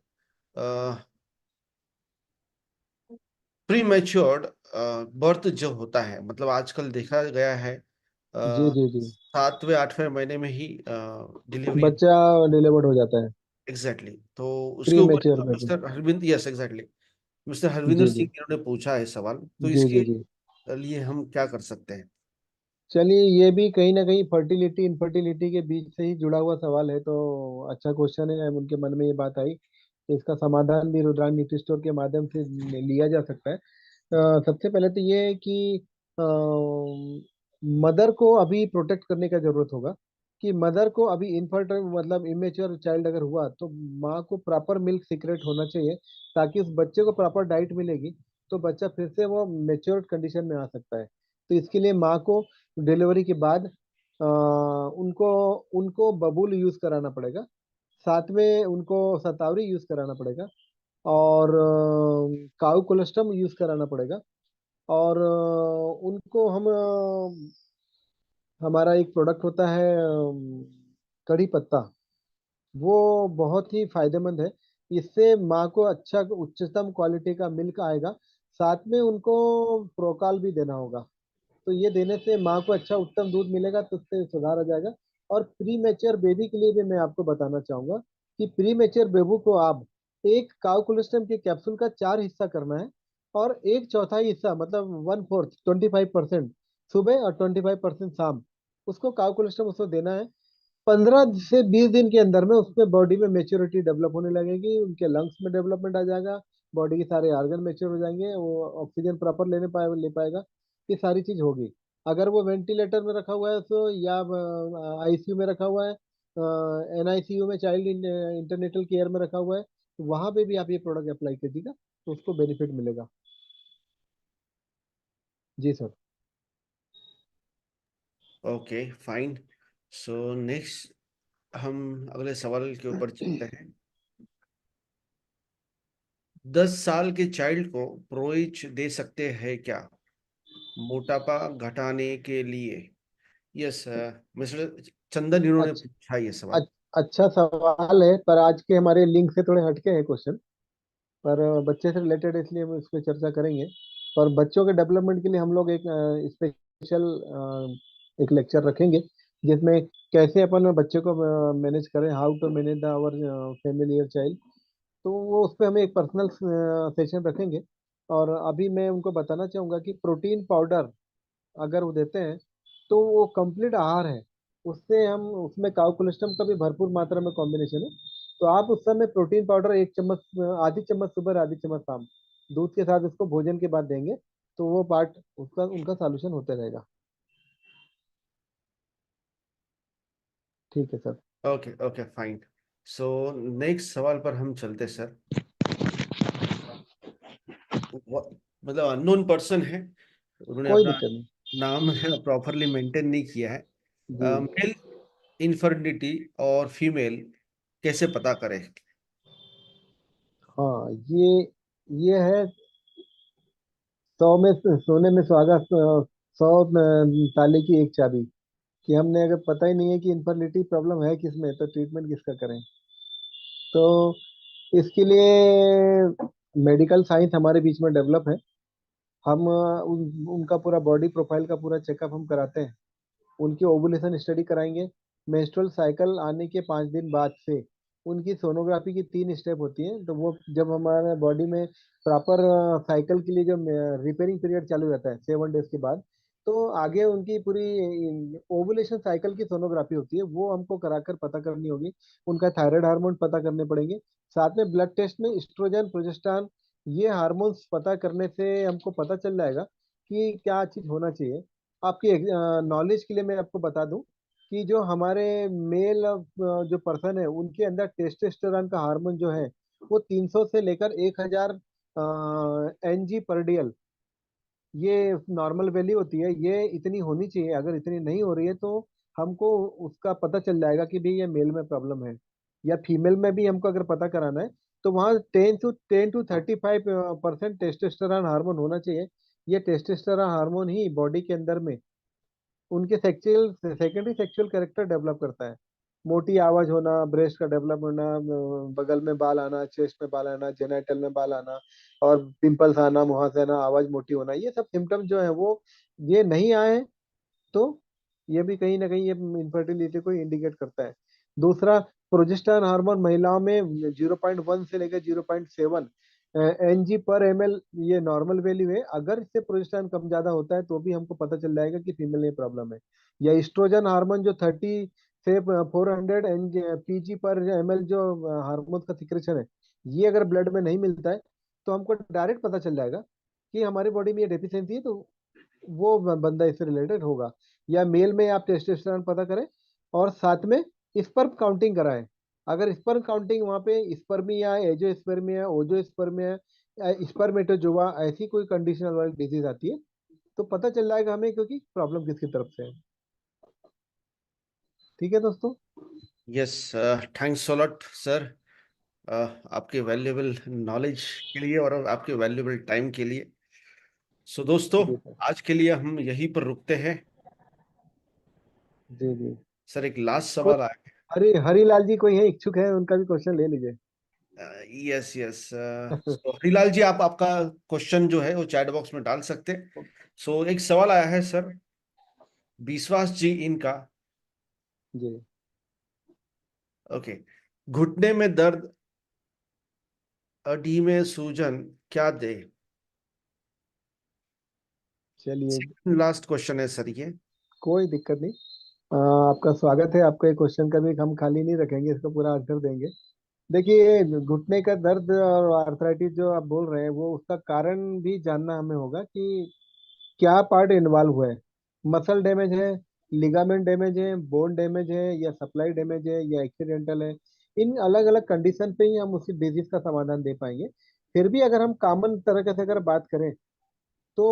प्री मैच्योर्ड बर्थ जो होता है, मतलब आजकल देखा गया है जी जी जी। 7वें 8वें महीने में ही डिलीवरी। बच्चा डिलीवर्ड हो जाता है। Exactly exactly। तो उसके प्री ऊपर mature baby. Mister Harvind, yes exactly, mister Harvinder ji Singh ji इन्होंने पूछा है सवाल, तो जी इसके जी जी। लिए हम क्या कर सकते हैं? चलिए, ये भी कहीं ना कहीं फर्टिलिटी इनफर्टिलिटी के बीच से ही जुड़ा हुआ सवाल है, तो अच्छा क्वेश्चन है। उनके मन में ये बात आई, तो इसका समाधान भी रुद्रांश न्यूट्री स्टोर के माध्यम से लिया जा सकता है। सबसे पहले तो ये है कि मदर को अभी प्रोटेक्ट करने का जरूरत होगा, कि मदर को अभी इनफर्ट मतलब इमेच्योर चाइल्ड अगर हुआ, तो माँ को प्रॉपर मिल्क सीक्रेट होना चाहिए, ताकि उस बच्चे को प्रॉपर डाइट मिलेगी, तो बच्चा फिर से वो मेच्योर्ड कंडीशन में आ सकता है। तो इसके लिए माँ को डिलीवरी के बाद उनको उनको बबूल यूज कराना पड़ेगा, साथ में उनको शतावरी यूज कराना पड़ेगा, और काउ कोलेस्ट्रम यूज कराना पड़ेगा। और उनको हम हमारा एक प्रोडक्ट होता है कड़ी पत्ता, वो बहुत ही फायदेमंद है। इससे माँ को अच्छा उच्चतम क्वालिटी का मिल्क आएगा। साथ में उनको प्रोकाल भी देना होगा, तो ये देने से माँ को अच्छा उत्तम दूध मिलेगा, तो उससे सुधार आ जाएगा। और प्री मेच्योर बेबी के लिए भी मैं आपको बताना चाहूंगा कि प्री मेच्योर बेबू को आप एक काउ कोलेस्ट्रम के कैप्सूल का 4 हिस्सा करना है, और एक चौथाई हिस्सा मतलब 1/4 25% सुबह और 25% शाम, उसको काउ कोलेस्ट्रम उसको देना है। 15 से 20 दिन के अंदर में उसमें बॉडी में मेच्योरिटी डेवलप होने लगेगी, उनके लंग्स में डेवलपमेंट आ जाएगा, बॉडी के सारे ऑर्गन मेच्योर हो जाएंगे, वो ऑक्सीजन प्रॉपर ले पाएगा। ये सारी चीज होगी। अगर वो वेंटिलेटर में रखा हुआ है तो, या आईसीयू में रखा हुआ है, एनआईसीयू में चाइल्ड इंटरनेटल केयर में रखा हुआ है, तो वहां पे भी आप ये प्रोडक्ट अप्लाई कीजिएगा, तो उसको बेनिफिट मिलेगा। जी sir. Okay fine. So next हम अगले सवाल के ऊपर चलते हैं। 10 साल के चाइल्ड को प्रोइच दे सकते हैं क्या मोटापा घटाने के लिए? यस, मिस्टर चंदन इन्होंने अच्छा। पूछा ये सवाल। अच्छा सवाल है, पर आज के हमारे लिंक से थोड़े हटके हैं क्वेश्चन, पर बच्चे से रिलेटेड है, इसलिए हम इस पर चर्चा करेंगे। पर बच्चों के डेवलपमेंट के लिए हम लोग एक स्पेशल एक लेक्चर रखेंगे, जिसमें कैसे अपन बच्चे को मैनेज करें, how to manage the our family child. तो वो उस पर हमें एक पर्सनल सेशन रखेंगे। और अभी मैं उनको बताना चाहूंगा कि प्रोटीन पाउडर अगर वो देते हैं, तो वो कंप्लीट आहार है। उससे हम उसमें काउ कोलेस्ट्रम का भी भरपूर मात्रा में कॉम्बिनेशन है। तो आप उस समय प्रोटीन पाउडर 1 चम्मच, आधी चम्मच सुबह, आधी चम्मच शाम, दूध के साथ उसको भोजन के बाद देंगे, तो वो पार्ट उसका उनका सॉल्यूशन होते रहेगा। ठीक है sir. Okay okay fine. So next सवाल पर हम चलते सर। मतलब अननोन पर्सन है, उन्होंने कोई अपना दिक्कत नहीं। नाम प्रॉपरली मेंटेन नहीं किया है। जी। मेल इनफर्टिलिटी और फीमेल कैसे पता करें? हाँ, ये है सोने में सुहागा, 100 ताले की एक चाबी। कि हमने अगर पता ही नहीं है कि इनफर्टिलिटी प्रॉब्लम है किसमें, तो ट्रीटमेंट किसका करें। तो इसके लिए मेडिकल साइंस हमारे बीच में डेवलप है। हम उनका पूरा बॉडी प्रोफाइल का पूरा चेकअप हम कराते हैं। उनकी ओवुलेशन स्टडी कराएंगे। मेंस्ट्रुअल साइकिल आने के 5 दिन बाद से उनकी सोनोग्राफी की 3 स्टेप होती है। तो वो जब हमारे बॉडी में प्रॉपर साइकिल के लिए जब रिपेयरिंग पीरियड चालू रहता है 7 डेज के बाद, तो आगे उनकी पूरी ओवुलेशन साइकिल की सोनोग्राफी होती है, वो हमको कराकर पता करनी होगी। उनका थायराइड हार्मोन पता करने पड़ेंगे। साथ में ब्लड टेस्ट में एस्ट्रोजन, प्रोजेस्टेरॉन, ये हार्मोन्स पता करने से हमको पता चल जाएगा कि क्या चीज होना चाहिए। आपकी नॉलेज के लिए मैं आपको बता दूं कि जो हमारे मेल जो पर्सन है उनके अंदर टेस्टोस्टेरोन का हार्मोन जो है वो 300 से लेकर 1000 NG पर DL, ये नॉर्मल वैल्यू होती है। ये इतनी होनी चाहिए। अगर इतनी नहीं हो रही है तो हमको उसका पता चल जाएगा कि भाई ये मेल में प्रॉब्लम है। या फीमेल में भी हमको अगर पता कराना है तो वहाँ 10 to 35% टेस्टोस्टेरोन हार्मोन होना चाहिए। ये टेस्टोस्टेरोन हार्मोन ही बॉडी के अंदर में उनके sexual secondary sexual character develop करता है। मोटी आवाज होना, ब्रेस्ट का डेवलप होना, बगल में बाल आना, चेस्ट में बाल आना, जेनाइटल में बाल आना, और पिंपल्स आना, मुहासे आना, आवाज मोटी होना, ये सब सिम्टम जो है वो ये नहीं आए तो ये भी कहीं ना कहीं ये इनफर्टिलिटी को इंडिकेट करता है। दूसरा, प्रोजेस्टेरॉन हार्मोन महिलाओं में 0.1 से लेकर 0.7 NG/ml, ये नॉर्मल वैल्यू है। अगर इससे प्रोजेस्टेरॉन कम ज्यादा होता है तो भी हमको पता चल जाएगा कि फीमेल में प्रॉब्लम है। या एस्ट्रोजन हार्मोन जो 30 से 400 PG/ml जो हार्मोन का सिक्रेशन है, ये अगर ब्लड में नहीं मिलता है तो हमको डायरेक्ट पता चल जाएगा कि हमारी बॉडी में ये डेफिशिएंसी है। तो वो बंदा इससे रिलेटेड होगा। या मेल में आप टेस्टोस्टेरोन पता करें और साथ में स्पर्म काउंटिंग कराएं। अगर स्पर्म काउंटिंग वहाँ पे स्पर्मिया, एजोस्पर्मिया, ओजोस्पर्मिया, स्पर्मेटोजोआ, ऐसी कोई कंडीशनल वाली डिजीज आती है तो पता चल जाएगा हमें, क्योंकि प्रॉब्लम किसकी तरफ से है। ठीक है दोस्तों। Yes, thanks a lot sir, आपके वैल्यूएबल नॉलेज के लिए और आपके वैल्यूएबल टाइम के लिए। सो दोस्तों, जी सर। आज के लिए हम यहीं पर रुकते हैं। जी जी। सर, एक लास्ट कोई सवाल आया हरीलाल जी कोई है इच्छुक है, उनका भी क्वेश्चन ले लीजिए। है। यस यस, सो हरिलाल जी, आप आपका क्वेश्चन जो है वो चैट बॉक्स में डाल सकते हैं। सो एक सवाल आया है सर, विश्वास जी इनका। जी। ओके, घुटने में दर्द, अडी में सूजन, क्या दे? चलिए, सेकंड लास्ट क्वेश्चन है सर ये। कोई दिक्कत नहीं। आपका स्वागत है। आपका क्वेश्चन का भी हम खाली नहीं रखेंगे, इसका पूरा आंसर देंगे। देखिए, घुटने का दर्द और आर्थराइटिस जो आप बोल रहे हैं वो उसका कारण भी जानना हमें होगा कि क्या पार्ट इन्वॉल्व हुआ है। मसल डैमेज है, लिगामेंट डैमेज है, बोन डैमेज है, या सप्लाई डैमेज है, या एक्सीडेंटल है। इन अलग अलग कंडीशन पे ही हम उसी डिजीज का समाधान दे पाएंगे। फिर भी अगर हम कॉमन तरीके से अगर बात करें तो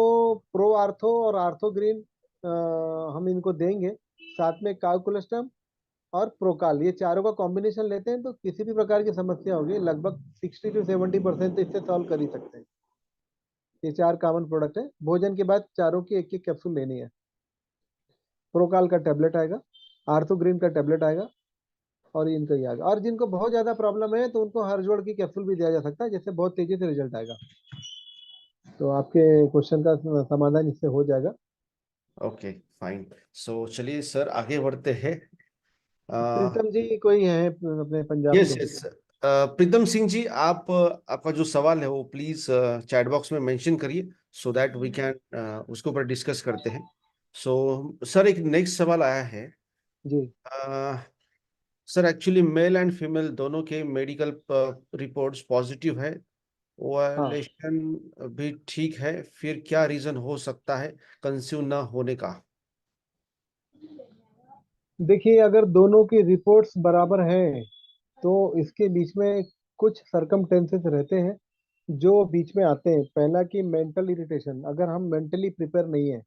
प्रो आर्थो और आर्थो ग्रीन हम इनको देंगे। साथ में काउकुलस्टम और प्रोकाल, ये चारों का कॉम्बिनेशन लेते हैं तो किसी भी प्रकार की समस्या होगी लगभग 60 to 70% तो इससे सॉल्व कर ही सकते हैं। ये चार कॉमन प्रोडक्ट है। भोजन के बाद चारों की एक एक कैप्सूल लेनी है। प्रोकाल का टेबलेट आएगा, आर्थो ग्रीन का टेबलेट आएगा, और इनका ही आएगा। और जिनको बहुत ज्यादा प्रॉब्लम है तो उनको हर जोड़ की कैप्सूल भी दिया जा सकता है, जिससे बहुत तेजी से रिजल्ट आएगा। तो आपके क्वेश्चन का समाधान इससे हो जाएगा। Okay, fine. सो चलिए सर, आगे बढ़ते हैं। प्रीतम जी कोई है अपने पंजाब यस से? यस, प्रीतम सिंह जी, आप आपका जो सवाल है वो प्लीज चैट बॉक्स में मेंशन करिए, सो दैट वी कैन उसके ऊपर डिस्कस करते हैं। सो सर, एक नेक्स्ट सवाल आया है। जी। Sir, actually male and female दोनों के मेडिकल रिपोर्ट्स पॉजिटिव है, हाँ, ओवुलेशन भी ठीक है, फिर क्या रीजन हो सकता है कंसीव ना होने का? देखिए, अगर दोनों की रिपोर्ट्स बराबर हैं तो इसके बीच में कुछ सरकमटेंसेस रहते हैं जो बीच में आते हैं। पहला कि मेंटल इरिटेशन, अगर हम मेंटली प्रिपेयर नहीं है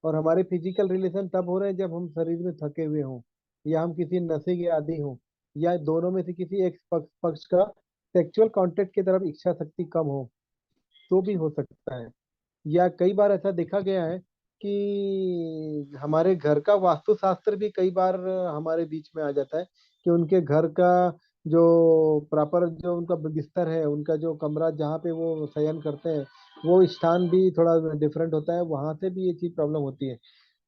और हमारे फिजिकल रिलेशन तब हो रहे हैं जब हम शरीर में थके हुए हों, या हम किसी नशे के आदी हों, या दोनों में से किसी एक पक्ष का सेक्सुअल कांटेक्ट की तरफ इच्छा शक्ति कम हो, तो भी हो सकता है। या कई बार ऐसा देखा गया है कि हमारे घर का वास्तुशास्त्र भी कई बार हमारे बीच में आ जाता है, कि उनके घर का जो प्रॉपर जो उनका बिस्तर है, उनका जो कमरा जहाँ पे वो शयन करते हैं, वो स्थान भी थोड़ा डिफरेंट होता है, वहां से भी ये चीज प्रॉब्लम होती है।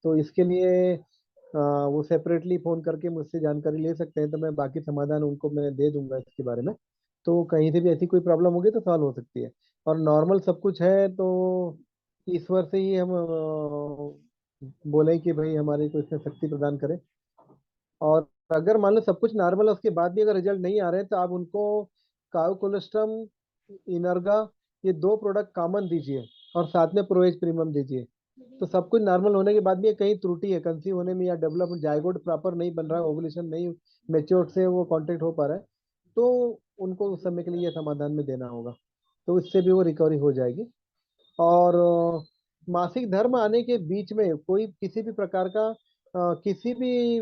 तो इसके लिए वो सेपरेटली फोन करके मुझसे जानकारी ले सकते हैं, तो मैं बाकी समाधान उनको मैं दे दूंगा इसके बारे में। तो कहीं से भी ऐसी कोई प्रॉब्लम होगी तो सॉल्व हो सकती है। और नॉर्मल सब कुछ है तो ईश्वर से ही हम बोले कि भाई हमारी को इसमें शक्ति प्रदान करे। और अगर मान लो सब कुछ नॉर्मल है, उसके बाद भी अगर रिजल्ट नहीं आ रहे हैं, तो आप उनको काउ कोलेस्ट्रम, इनर्गा, ये दो प्रोडक्ट कॉमन दीजिए, और साथ में प्रोएज प्रीमियम दीजिए। तो सब कुछ नॉर्मल होने के बाद भी कहीं त्रुटि है कंसीव होने में, या डेवलपमेंट जाइगोट प्रॉपर नहीं बन रहा है, ओवुलेशन नहीं मेच्योर से वो कांटेक्ट हो पा रहा है, तो उनको उस समय के लिए ये समाधान में देना होगा। तो इससे भी वो रिकवरी हो जाएगी। और मासिक धर्म आने के बीच में कोई किसी भी प्रकार का किसी भी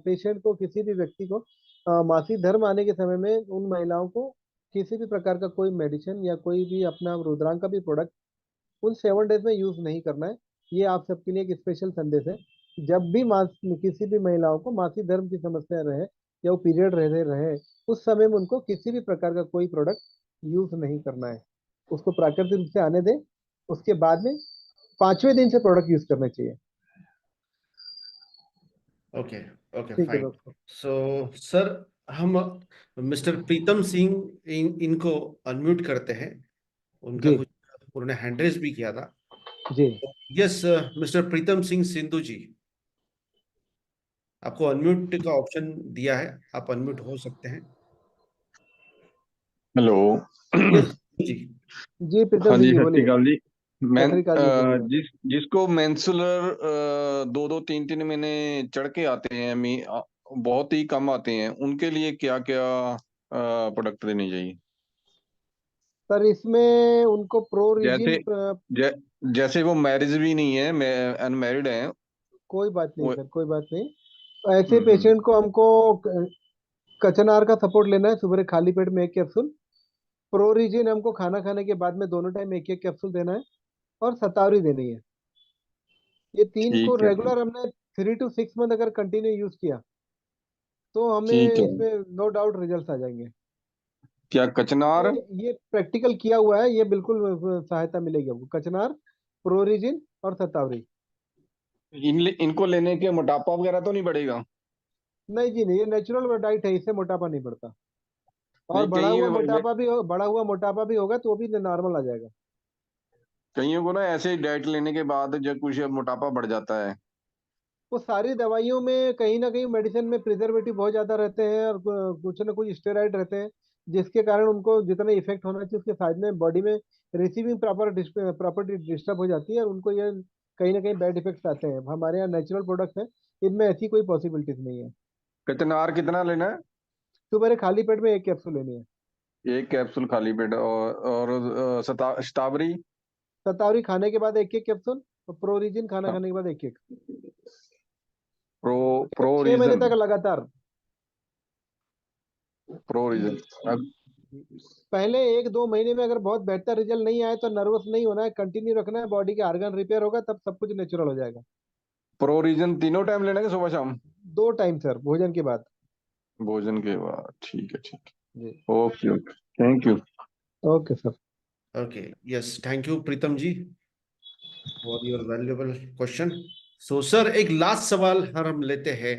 पेशेंट को, किसी भी व्यक्ति को मासिक धर्म आने के समय में उन महिलाओं को किसी भी प्रकार का कोई मेडिसिन या कोई भी अपना रुद्रांक का भी प्रोडक्ट उन 7 डेज में यूज नहीं करना है। ये आप सबके लिए एक स्पेशल संदेश है। जब भी किसी भी महिलाओं को मासिक धर्म की समस्या रहे, या वो पीरियड रहे रहे, उस समय में उनको किसी भी प्रकार का कोई प्रोडक्ट यूज नहीं करना है। उसको प्राकृतिक रूप से आने दें, उसके बाद में 5वें दिन से प्रोडक्ट यूज करना चाहिए। ओके, ओके, ठीक है फाइन। दोस्तों। सो सर, हम मिस्टर प्रीतम सिंह इनको अनम्यूट करते हैं। उनका जी। कुछ उन्होंने हैंड रेज भी किया था। जी। यस, मिस्टर प्रीतम सिंह सिंधु जी, आपको अनम्यूट का ऑप्शन दिया है, आप अनम्यूट हो सकते हैं। हेलो। यस जी। जी प्रीतम हाँ सिंह जी, जी सत श्री बोलिए। अकाल जी। मैं सत श्री अकाल जी, बोलिए। जिसको मेंसुलर 2-2 3-3 महीने चढ़ के आते हैं, बहुत ही कम आते हैं, उनके लिए क्या क्या प्रोडक्ट देने चाहिए? सर इसमें उनको प्रो जैसे रिजिन। जै, जैसे वो मैरिज भी नहीं है, मैं अनमैरिड है कोई बात नहीं वो। सर, कोई बात नहीं। ऐसे हम्म। पेशेंट को हमको कचनार का सपोर्ट लेना है, सुबह खाली पेट में 1 कैप्सूल। प्रोरिजिन हमको खाना खाने के बाद में दोनों टाइम एक एक कैप्सूल देना है। और सतावरी देनी है। ये तीन को ठीक है, ठीक। रेगुलर हमने 3 to 6 मंथ अगर कंटिन्यू यूज किया, तो हमें ठीक है। इसमें नो डाउट रिजल्ट आ जाएंगे। क्या कचनार? ये प्रैक्टिकल किया हुआ है, ये बिल्कुल सहायता मिलेगी आपको। कचनार, प्रोरिजिन और सतावरी। इनको लेने के मोटापा वगैरह तो नहीं बढ़ेगा? नहीं जी नहीं, ये नेचुरल डाइट है, इससे मोटापा नहीं बढ़ता। और नहीं, कहीं बढ़ा हुआ मोटापा भी होगा तो वो भी नॉर्मल आ जाएगा। कईयों को ना ऐसे ही डाइट लेने के बाद जब कुछ मोटापा बढ़ जाता है। वो सारी दवाइयों में कहीं ना कहीं मेडिसिन में प्रिजर्वेटिव बहुत ज्यादा रहते हैं, और कुछ ना कुछ स्टेरॉइड रहते हैं, जिसके कारण उनको जितना इफेक्ट होना चाहिए उसके साथ में बॉडी में रिसीविंग प्रॉपर्टी डिस्टर्ब हो जाती है, और उनको ये कहीं ना कहीं बैड इफेक्ट्स आते हैं। हमारे यहाँ नेचुरल प्रोडक्ट्स हैं, इनमें ऐसी कोई पॉसिबिलिटीज नहीं है। कचनार कितना लेना है? सुबह खाली पेट में 1 कैप्सूल लेनी है। एक कैप्सूल खाली पेट, और स्ट्रॉबेरी? सतावरी खाने के बाद एक एक कैप्सूल, और प्रोरिजिन खाना खाने के बाद एक एक। प्रो ये प्रो 6 महीने रीजन। तक लगातार। प्रो रीजन। पहले 1-2 महीने में अगर बहुत बेहतर रिजल्ट नहीं आए तो नर्वस नहीं होना है, कंटिन्यू रखना है, बॉडी के ऑर्गन रिपेयर होगा, तब सब कुछ नेचुरल हो जाएगा। प्रो रीजन तीनों टाइम लेना है कि सुबह शाम? 2 टाइम सर, भोजन के बाद। भोजन के बाद, ठीक है, ठीक जी। है। Okay, okay, thank you. Okay sir. Okay, yes, thank you Pritam ji for your valuable question. So sir, एक लास्ट सवाल हम लेते हैं,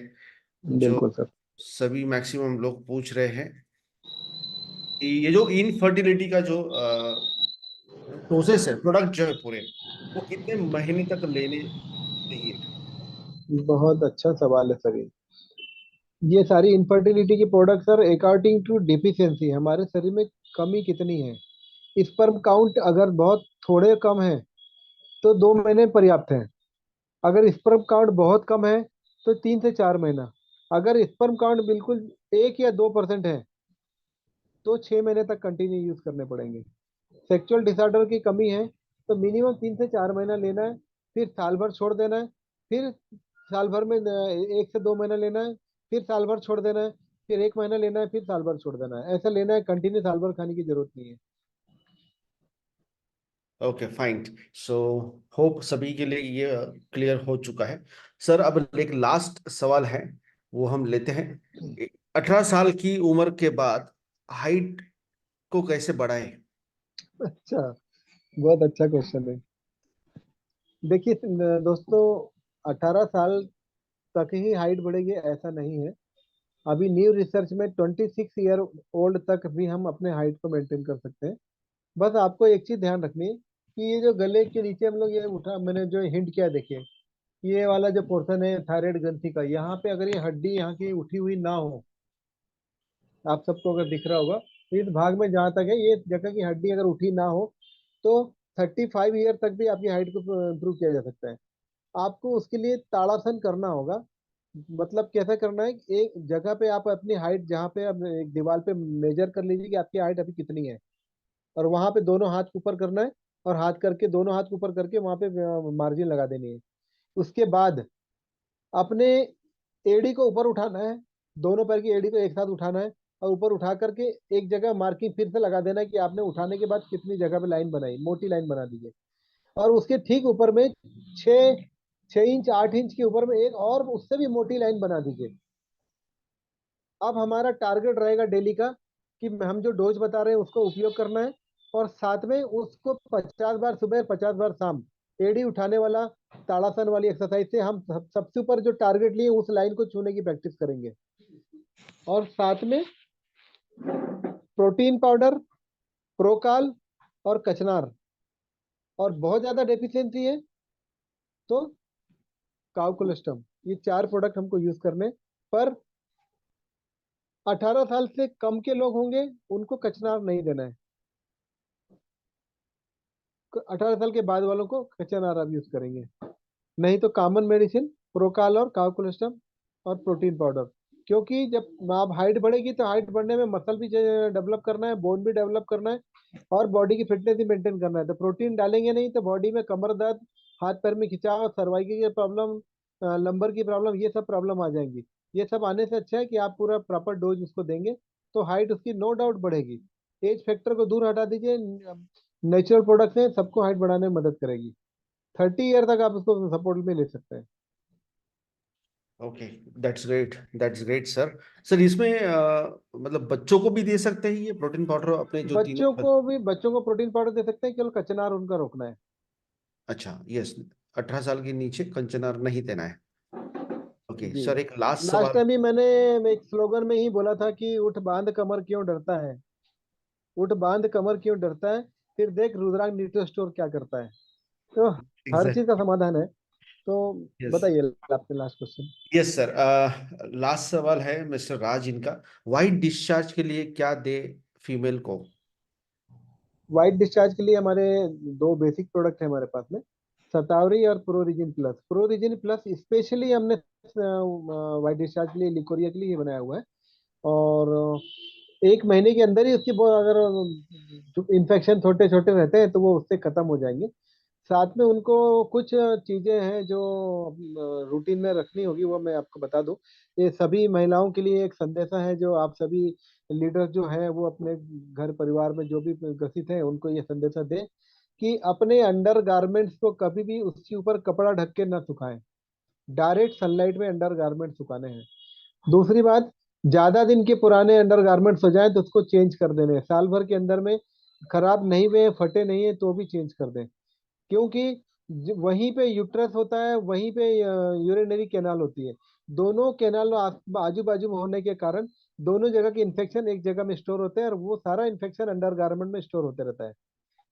जो बिल्कुल सर। सभी मैक्सिमम लोग पूछ रहे हैं कि ये जो इनफर्टिलिटी का जो प्रोसेस है, प्रोडक्ट जो है पूरे, वो कितने महीने तक लेने चाहिए? बहुत अच्छा सवाल है सर ये सारी इनफर्टिलिटी की product sir according to deficiency, हमारे शरीर में कमी कितनी है। स्पर्म काउंट अगर बहुत थोड़े कम है तो 2 महीने पर्याप्त है। अगर स्पर्म काउंट बहुत कम है तो 3 से 4 महीना। अगर स्पर्म काउंट बिल्कुल 1 या 2% है तो 6 महीने तक कंटिन्यू यूज करने पड़ेंगे। सेक्सुअल डिसऑर्डर की कमी है तो मिनिमम 3 से 4 महीना लेना है, फिर साल भर छोड़ देना है, फिर साल भर में 1 से 2 महीना लेना है, फिर साल भर छोड़ देना है, फिर 1 महीना लेना है, फिर साल भर छोड़ देना है। ऐसा लेना है, कंटिन्यू साल भर खाने की जरूरत नहीं है। Okay fine. सो होप सभी के लिए ये क्लियर हो चुका है। सर अब एक लास्ट सवाल है, वो हम लेते हैं। 18 साल की उम्र के बाद हाइट को कैसे बढ़ाएं? अच्छा, बहुत अच्छा क्वेश्चन है। देखिए दोस्तों, 18 साल तक ही हाइट बढ़ेगी ऐसा नहीं है। अभी न्यू रिसर्च में 26 ईयर ओल्ड तक भी हम अपने हाइट को मेंटेन कर सकते हैं। बस आपको एक चीज ध्यान रखनी है कि ये जो गले के नीचे हम लोग ये उठा, मैंने जो हिंट किया देखिए, ये वाला जो पोर्शन है थायराइड ग्रंथि का, यहाँ पे अगर ये हड्डी यहाँ की उठी हुई ना हो, आप सबको अगर दिख रहा होगा, तो इस भाग में जहाँ तक है ये जगह की हड्डी अगर उठी ना हो, तो 35 ईयर तक भी आपकी हाइट को इम्प्रूव किया जा सकता है। आपको उसके लिए ताड़ासन करना होगा। मतलब कैसा करना है, एक जगह पे आप अपनी हाइट, जहाँ पे आप एक दीवार पे मेजर कर लीजिए कि आपकी हाइट अभी कितनी है, और वहां पे दोनों हाथ ऊपर करना है, और हाथ करके दोनों हाथ ऊपर करके वहां पे मार्जिन लगा देनी है। उसके बाद अपने एड़ी को ऊपर उठाना है, दोनों पैर की एड़ी को एक साथ उठाना है, और ऊपर उठा करके एक जगह मार्किंग फिर से लगा देना है कि आपने उठाने के बाद कितनी जगह पे लाइन बनाई, मोटी लाइन बना दीजिए। और उसके ठीक ऊपर में 6 6 इंच 8 इंच के ऊपर में एक और उससे भी मोटी लाइन बना दीजिए। अब हमारा टारगेट रहेगा डेली का कि हम जो डोज बता रहे हैं उसको उपयोग करना है, और साथ में उसको 50 बार सुबह 50 बार शाम एड़ी उठाने वाला ताड़ासन वाली एक्सरसाइज से हम सबसे ऊपर जो टारगेट लिए उस लाइन को छूने की प्रैक्टिस करेंगे। और साथ में प्रोटीन पाउडर, प्रोकाल और कचनार, और बहुत ज्यादा डेफिशिएंसी है तो काउ कोलेस्ट्रम, ये 4 प्रोडक्ट हमको यूज करने। पर 18 साल से कम के लोग होंगे उनको कचनार नहीं देना है। 18 साल के बाद वालों को कचनार आप यूज करेंगे। नहीं तो कॉमन मेडिसिन प्रोकाल और काउकोलेस्टम और प्रोटीन पाउडर। क्योंकि जब आप हाइट बढ़ेगी तो हाइट बढ़ने में मसल भी डेवलप करना है, बोन भी डेवलप करना है, और बॉडी की फिटनेस भी मेंटेन करना है। तो प्रोटीन डालेंगे नहीं तो बॉडी में कमर दर्द, हाथ पैर में खिंचाव, सर्वाइकल की प्रॉब्लम, लंबर की प्रॉब्लम, ये सब प्रॉब्लम आ जाएंगी। ये सब आने से अच्छा है कि आप पूरा प्रॉपर डोज उसको देंगे, तो हाइट उसकी नो डाउट बढ़ेगी। एज फैक्टर को दूर हटा दीजिए, नेचुरल प्रोडक्ट्स हैं, सबको हाइट बढ़ाने में मदद करेगी। 30 ईयर तक आप उसको सपोर्ट में ले सकते हैं। Okay, that's great sir. Sir इसमें मतलब बच्चों को भी दे सकते हैं ये प्रोटीन पाउडर अपने जो तीनों बच्चों को प्रोटीन पाउडर दे सकते हैं, केवल कचनार उनका रोकना है। अच्छा यस, 18 साल के नीचे कंचनार नहीं देना है। ओके जी। सर, एक लास्ट लास्ट सवाल। टाइम ही मैंने एक स्लोगन में ही बोला था कि उठ बांध कमर क्यों डरता है, उठ बांध कमर क्यों डरता है, फिर देख रुद्रांग न्यूट्रिशन स्टोर क्या करता है। तो हर चीज का एग्जैक्ट। समाधान है। तो यस। बताइए आपके last question. Yes sir, last सवाल है मिस्टर राज इनका। वाइट डिस्चार्ज के लिए क्या दे फीमेल को? वाइट डिस्चार्ज के लिए हमारे दो बेसिक प्रोडक्ट है हमारे पास में, सतावरी और प्रोरिजिन प्लस। प्रोरिजिन प्लस स्पेशली हमने वाइट डिस्चार्ज के लिए, लिकोरिया के लिए ये बनाया हुआ है। और 1 महीने के अंदर ही उसकी अगर जो इन्फेक्शन छोटे छोटे रहते हैं तो वो उससे खत्म हो जाएंगे। साथ में उनको कुछ चीजें हैं जो रूटीन में रखनी होगी, वो मैं आपको बता दूं। ये सभी महिलाओं के लिए एक संदेशा है, जो आप सभी लीडर जो हैं वो अपने घर परिवार में जो भी ग्रसित हैं उनको ये संदेशा दें कि अपने अंडर गारमेंट्स को कभी भी उसके ऊपर कपड़ा ढक के ना सुखाएं। डायरेक्ट सनलाइट में अंडर गारमेंट सुखाने हैं। दूसरी बात, ज्यादा दिन के पुराने अंडर गारमेंट्स हो जाए तो उसको चेंज कर देने हैं। साल भर के अंदर में खराब नहीं हुए, फटे नहीं है तो भी चेंज कर दें। क्योंकि वहीं पे यूट्रस होता है, वहीं पे यूरिनरी कैनाल होती है। दोनों कैनाल आजू बाजू में होने के कारण दोनों जगह के इन्फेक्शन एक जगह में स्टोर होते हैं, और वो सारा इन्फेक्शन अंडर गारमेंट में स्टोर होते रहता है।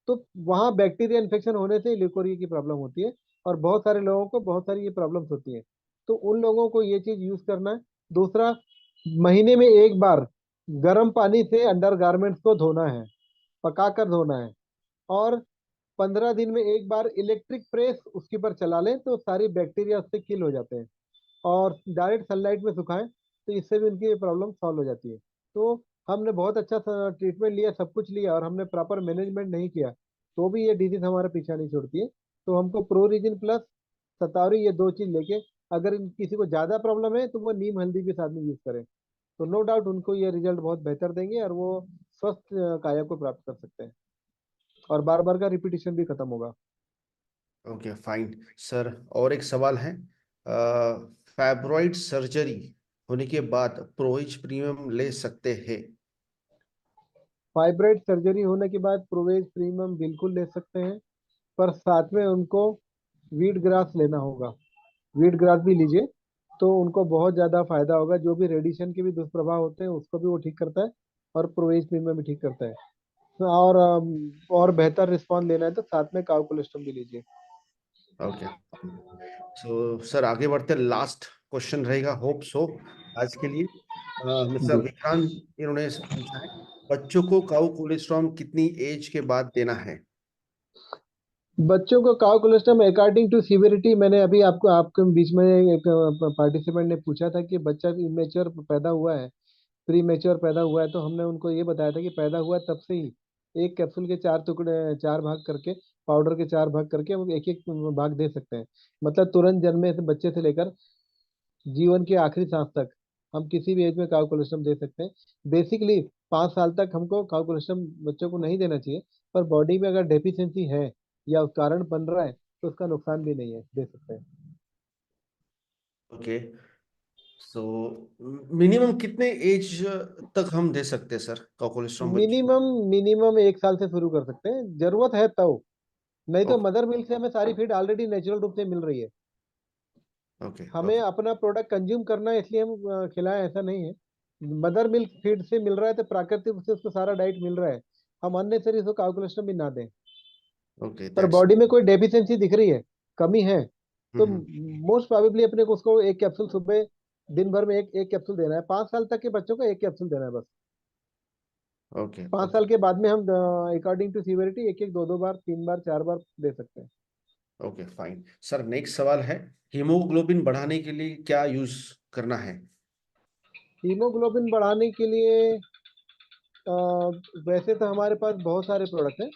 तो वहाँ बैक्टीरिया इन्फेक्शन होने से लिकोरिया की प्रॉब्लम होती है, और बहुत सारे लोगों को बहुत सारी ये प्रॉब्लम्स होती है। तो उन लोगों को ये चीज यूज करना है। दूसरा, महीने में एक बार गर्म पानी से अंडर गारमेंट्स को धोना है, पका कर धोना है। और 15 दिन में एक बार इलेक्ट्रिक प्रेस उसके ऊपर चला लें तो सारी बैक्टीरिया उससे किल हो जाते हैं। और डायरेक्ट सनलाइट में सुखाएं तो इससे भी उनकी प्रॉब्लम सॉल्व हो जाती है। तो हमने बहुत अच्छा ट्रीटमेंट लिया, सब कुछ लिया, और हमने प्रॉपर मैनेजमेंट नहीं किया तो भी ये डिजीज हमारा पीछा नहीं छोड़ती है। तो हमको प्रोरिजिन प्लस सतावरी ये दो चीज लेके, अगर किसी को ज्यादा प्रॉब्लम है तो वो नीम हल्दी भी साथ में यूज करें, तो नो डाउट उनको ये रिजल्ट बहुत बेहतर देंगे और वो स्वस्थ काया को प्राप्त कर सकते हैं, और बार बार का रिपीटिशन भी खत्म होगा। Okay fine sir. और एक सवाल है, फाइब्रॉइड सर्जरी होने के बाद प्रोविज प्रीमियम ले सकते हैं? फाइब्राइड सर्जरी होने के बाद प्रोवेज प्रीमियम बिल्कुल ले सकते हैं, पर साथ में उनको वीट ग्रास लेना होगा। वीट ग्रास भी लीजिए तो उनको बहुत ज़्यादा फायदा होगा। जो भी रेडिएशन के भी दुष्प्रभाव होते हैं उसको भी वो ठीक करता है, और प्रोवेज प्रीमियम भी ठीक करता है। और बेहतर रिस्पॉन्स लेना है तो साथ में काउ कोलेस्ट्रॉल भी लीजिए। ओके, सो सर आगे बढ़ते, लास्ट क्वेश्चन रहेगा, होप सो आज के लिए। मिस्टर जी, विक्रांत, इन्होंने पूछा है, बच्चों को काउ कोलेस्ट्रॉल कितनी एज के बाद देना है? बच्चों को cow cholesterol according to severity, मैंने अभी आपको आपके बीच में एक पार्टिसिपेंट ने पूछा था कि बच्चा इमेच्योर पैदा हुआ है, प्री मेच्योर पैदा हुआ है, तो हमने उनको ये बताया था कि पैदा हुआ तब से ही एक कैप्सूल के चार टुकड़े, चार भाग करके, पाउडर के चार भाग करके हम एक एक भाग दे सकते हैं। मतलब तुरंत जन्मे से बच्चे से लेकर जीवन के आखिरी सांस तक हम किसी भी एज में काउ कोलेस्ट्रॉल दे सकते हैं। बेसिकली 5 साल तक हमको काउ कोलेस्ट्रॉल बच्चों को नहीं देना चाहिए, पर बॉडी में अगर डेफिशिएंसी है या कारण बन रहा है तो उसका नुकसान भी नहीं है, दे सकते हैं। ओके, सो मिनिमम कितने एज तक हम दे सकते हैं सर काउ कोलेस्ट्रॉल बच्चों? मिनिमम मिनिमम 1 साल से शुरू कर सकते हैं, जरूरत है तो। नहीं तो ओके, मदर मिल्क से हमें सारी फीड ऑलरेडी नेचुरल रूप से मिल रही है। ओके, हमें ओके, अपना प्रोडक्ट कंज्यूम करना है इसलिए हम खिलाएं, ऐसा नहीं है। मदर मिल्क फीड से मिल रहा है तो प्राकृतिक रूप से उसको सारा डाइट मिल रहा है, हम अननेसरी उसको कैलकुलेशन भी ना दें। ओके, पर दैट्स। बॉडी में कोई डेफिशिएंसी दिख रही है, कमी है, तो मोस्ट प्रोबेबली अपने को उसको एक कैप्सूल सुबह, दिन भर में एक एक कैप्सूल देना है। 5 साल तक के बच्चों को एक कैप्सूल देना है बस। ओके, 5 साल ओके, के बाद में हम अकॉर्डिंग टू सीवियरिटी एक एक दो दो बार, 3 बार, 4 बार दे सकते हैं। Okay fine sir. नेक्स्ट सवाल है, हीमोग्लोबिन बढ़ाने के लिए क्या यूज करना है? हीमोग्लोबिन बढ़ाने के लिए अ, वैसे तो हमारे पास बहुत सारे प्रोडक्ट हैं।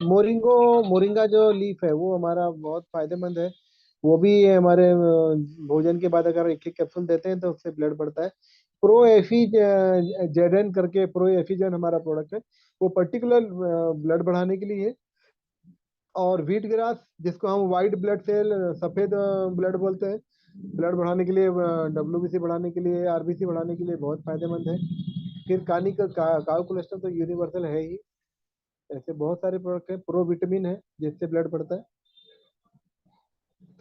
मोरिंगा जो लीफ है वो हमारा बहुत फायदेमंद है। वो भी हमारे भोजन के बाद अगर एक एक कैप्सूल देते हैं तो उससे ब्लड बढ़ता है। प्रो एफी जेडन करके प्रो एफिजन हमारा प्रोडक्ट है, वो पर्टिकुलर ब्लड बढ़ाने के लिए है। और व्हीट ग्रास जिसको हम वाइट ब्लड सेल, सफेद ब्लड बोलते हैं, ब्लड बढ़ाने के लिए, डब्ल्यूबीसी बढ़ाने के लिए, आरबीसी बढ़ाने के लिए बहुत फायदेमंद है। फिर काउ कोलेस्ट्रॉल तो यूनिवर्सल है ही। ऐसे बहुत सारे प्रोडक्ट है, प्रो विटामिन है जिससे ब्लड बढ़ता है।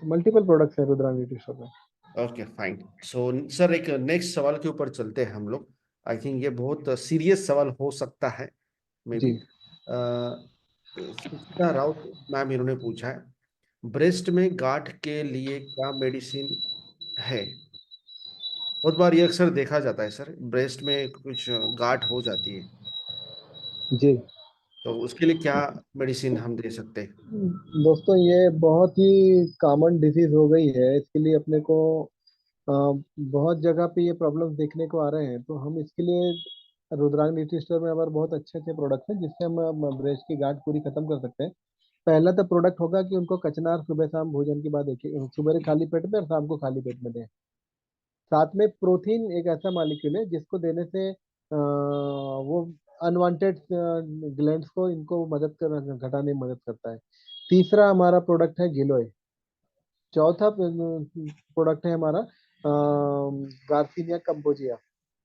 मल्टीपल प्रोडक्ट्स है रुद्रांगी टी स्टोर में। ओके फाइन, सो सर एक नेक्स्ट सवाल के ऊपर चलते हैं हम लोग। आई थिंक ये बहुत सीरियस सवाल हो सकता है, मे जी, बी। सुचिता राउत मैम, इन्होंने पूछा है, ब्रेस्ट में गांठ के लिए क्या मेडिसिन है? बहुत बार ये अक्सर देखा जाता है सर, ब्रेस्ट में कुछ गांठ हो जाती है, जी तो उसके लिए क्या मेडिसिन हम दे सकते हैं? दोस्तों, ये बहुत ही कॉमन डिजीज हो गई है। इसके लिए अपने को अ, बहुत जगह पे ये प्रॉब्लम्स देखने को आ रहे हैं, तो हम इसके लिए रुद्रांग न्यूट्री स्टोर में हमारे बहुत अच्छे अच्छे प्रोडक्ट हैं जिससे हम ब्रेस्ट की गांठ पूरी खत्म कर सकते हैं। पहला तो प्रोडक्ट होगा कि उनको कचनार सुबह शाम भोजन के बाद एक सुबह खाली पेट में और शाम को खाली पेट में दें। साथ में प्रोटीन एक ऐसा मॉलिक्यूल है जिसको देने से वो अनवांटेड ग्लैंड्स को इनको मदद कर घटाने में मदद करता है। तीसरा हमारा प्रोडक्ट है गिलोय। चौथा प्रोडक्ट है हमारा गार्सिनिया कंपोजिया।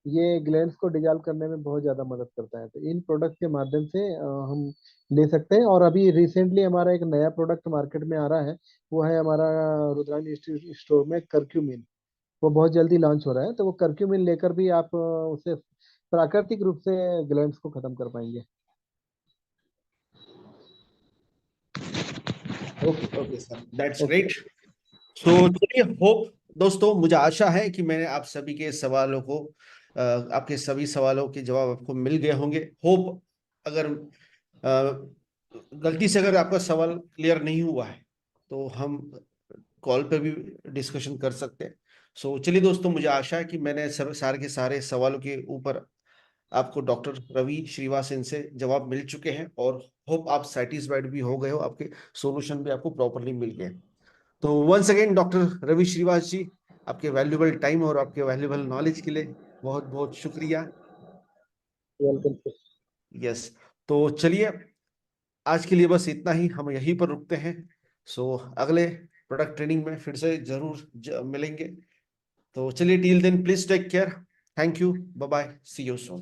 ये ग्लैंड्स को डिजॉल्व करने में बहुत ज़्यादा मदद करता है। तो इन प्रोडक्ट के माध्यम से हम ले सकते हैं। और अभी रिसेंटली हमारा एक नया प्रोडक्ट मार्केट में आ रहा है, वो है हमारा रुद्राणी स्टोर में करक्यूमिन। वो बहुत जल्दी लॉन्च हो रहा है, तो वो करक्यूमिन लेकर भी आप उसे प्राकृतिक रूप से ग्लैंड्स को खत्म कर पाएंगे। Okay, okay sir, that's okay. Great. So चलिए, होप दोस्तों, मुझे आशा है कि मैंने आप सभी के सवालों को, आपके सभी सवालों के जवाब आपको मिल गए होंगे। होप अगर गलती से अगर आपका सवाल क्लियर नहीं हुआ है तो हम कॉल पे भी डिस्कशन कर सकते हैं। सो चलिए दोस्तों, मुझे आशा है कि मैंने सारे के सारे सवालों के ऊपर आपको डॉक्टर रवि श्रीवास्तव से जवाब मिल चुके हैं, और होप आप सेटिस्फाइड भी हो गए हो, आपके सॉल्यूशन भी आपको प्रॉपरली मिल गए। तो once again doctor Ravi Shrivas ji, आपके वैल्यूएबल टाइम और आपके वैल्यूएबल नॉलेज के लिए बहुत बहुत शुक्रिया। Welcome sir. यस, तो चलिए आज के लिए बस इतना ही, हम यहीं पर रुकते हैं। सो अगले प्रोडक्ट ट्रेनिंग में फिर से जरूर मिलेंगे। तो चलिए, till then please take care, thank you, bye bye, see you soon.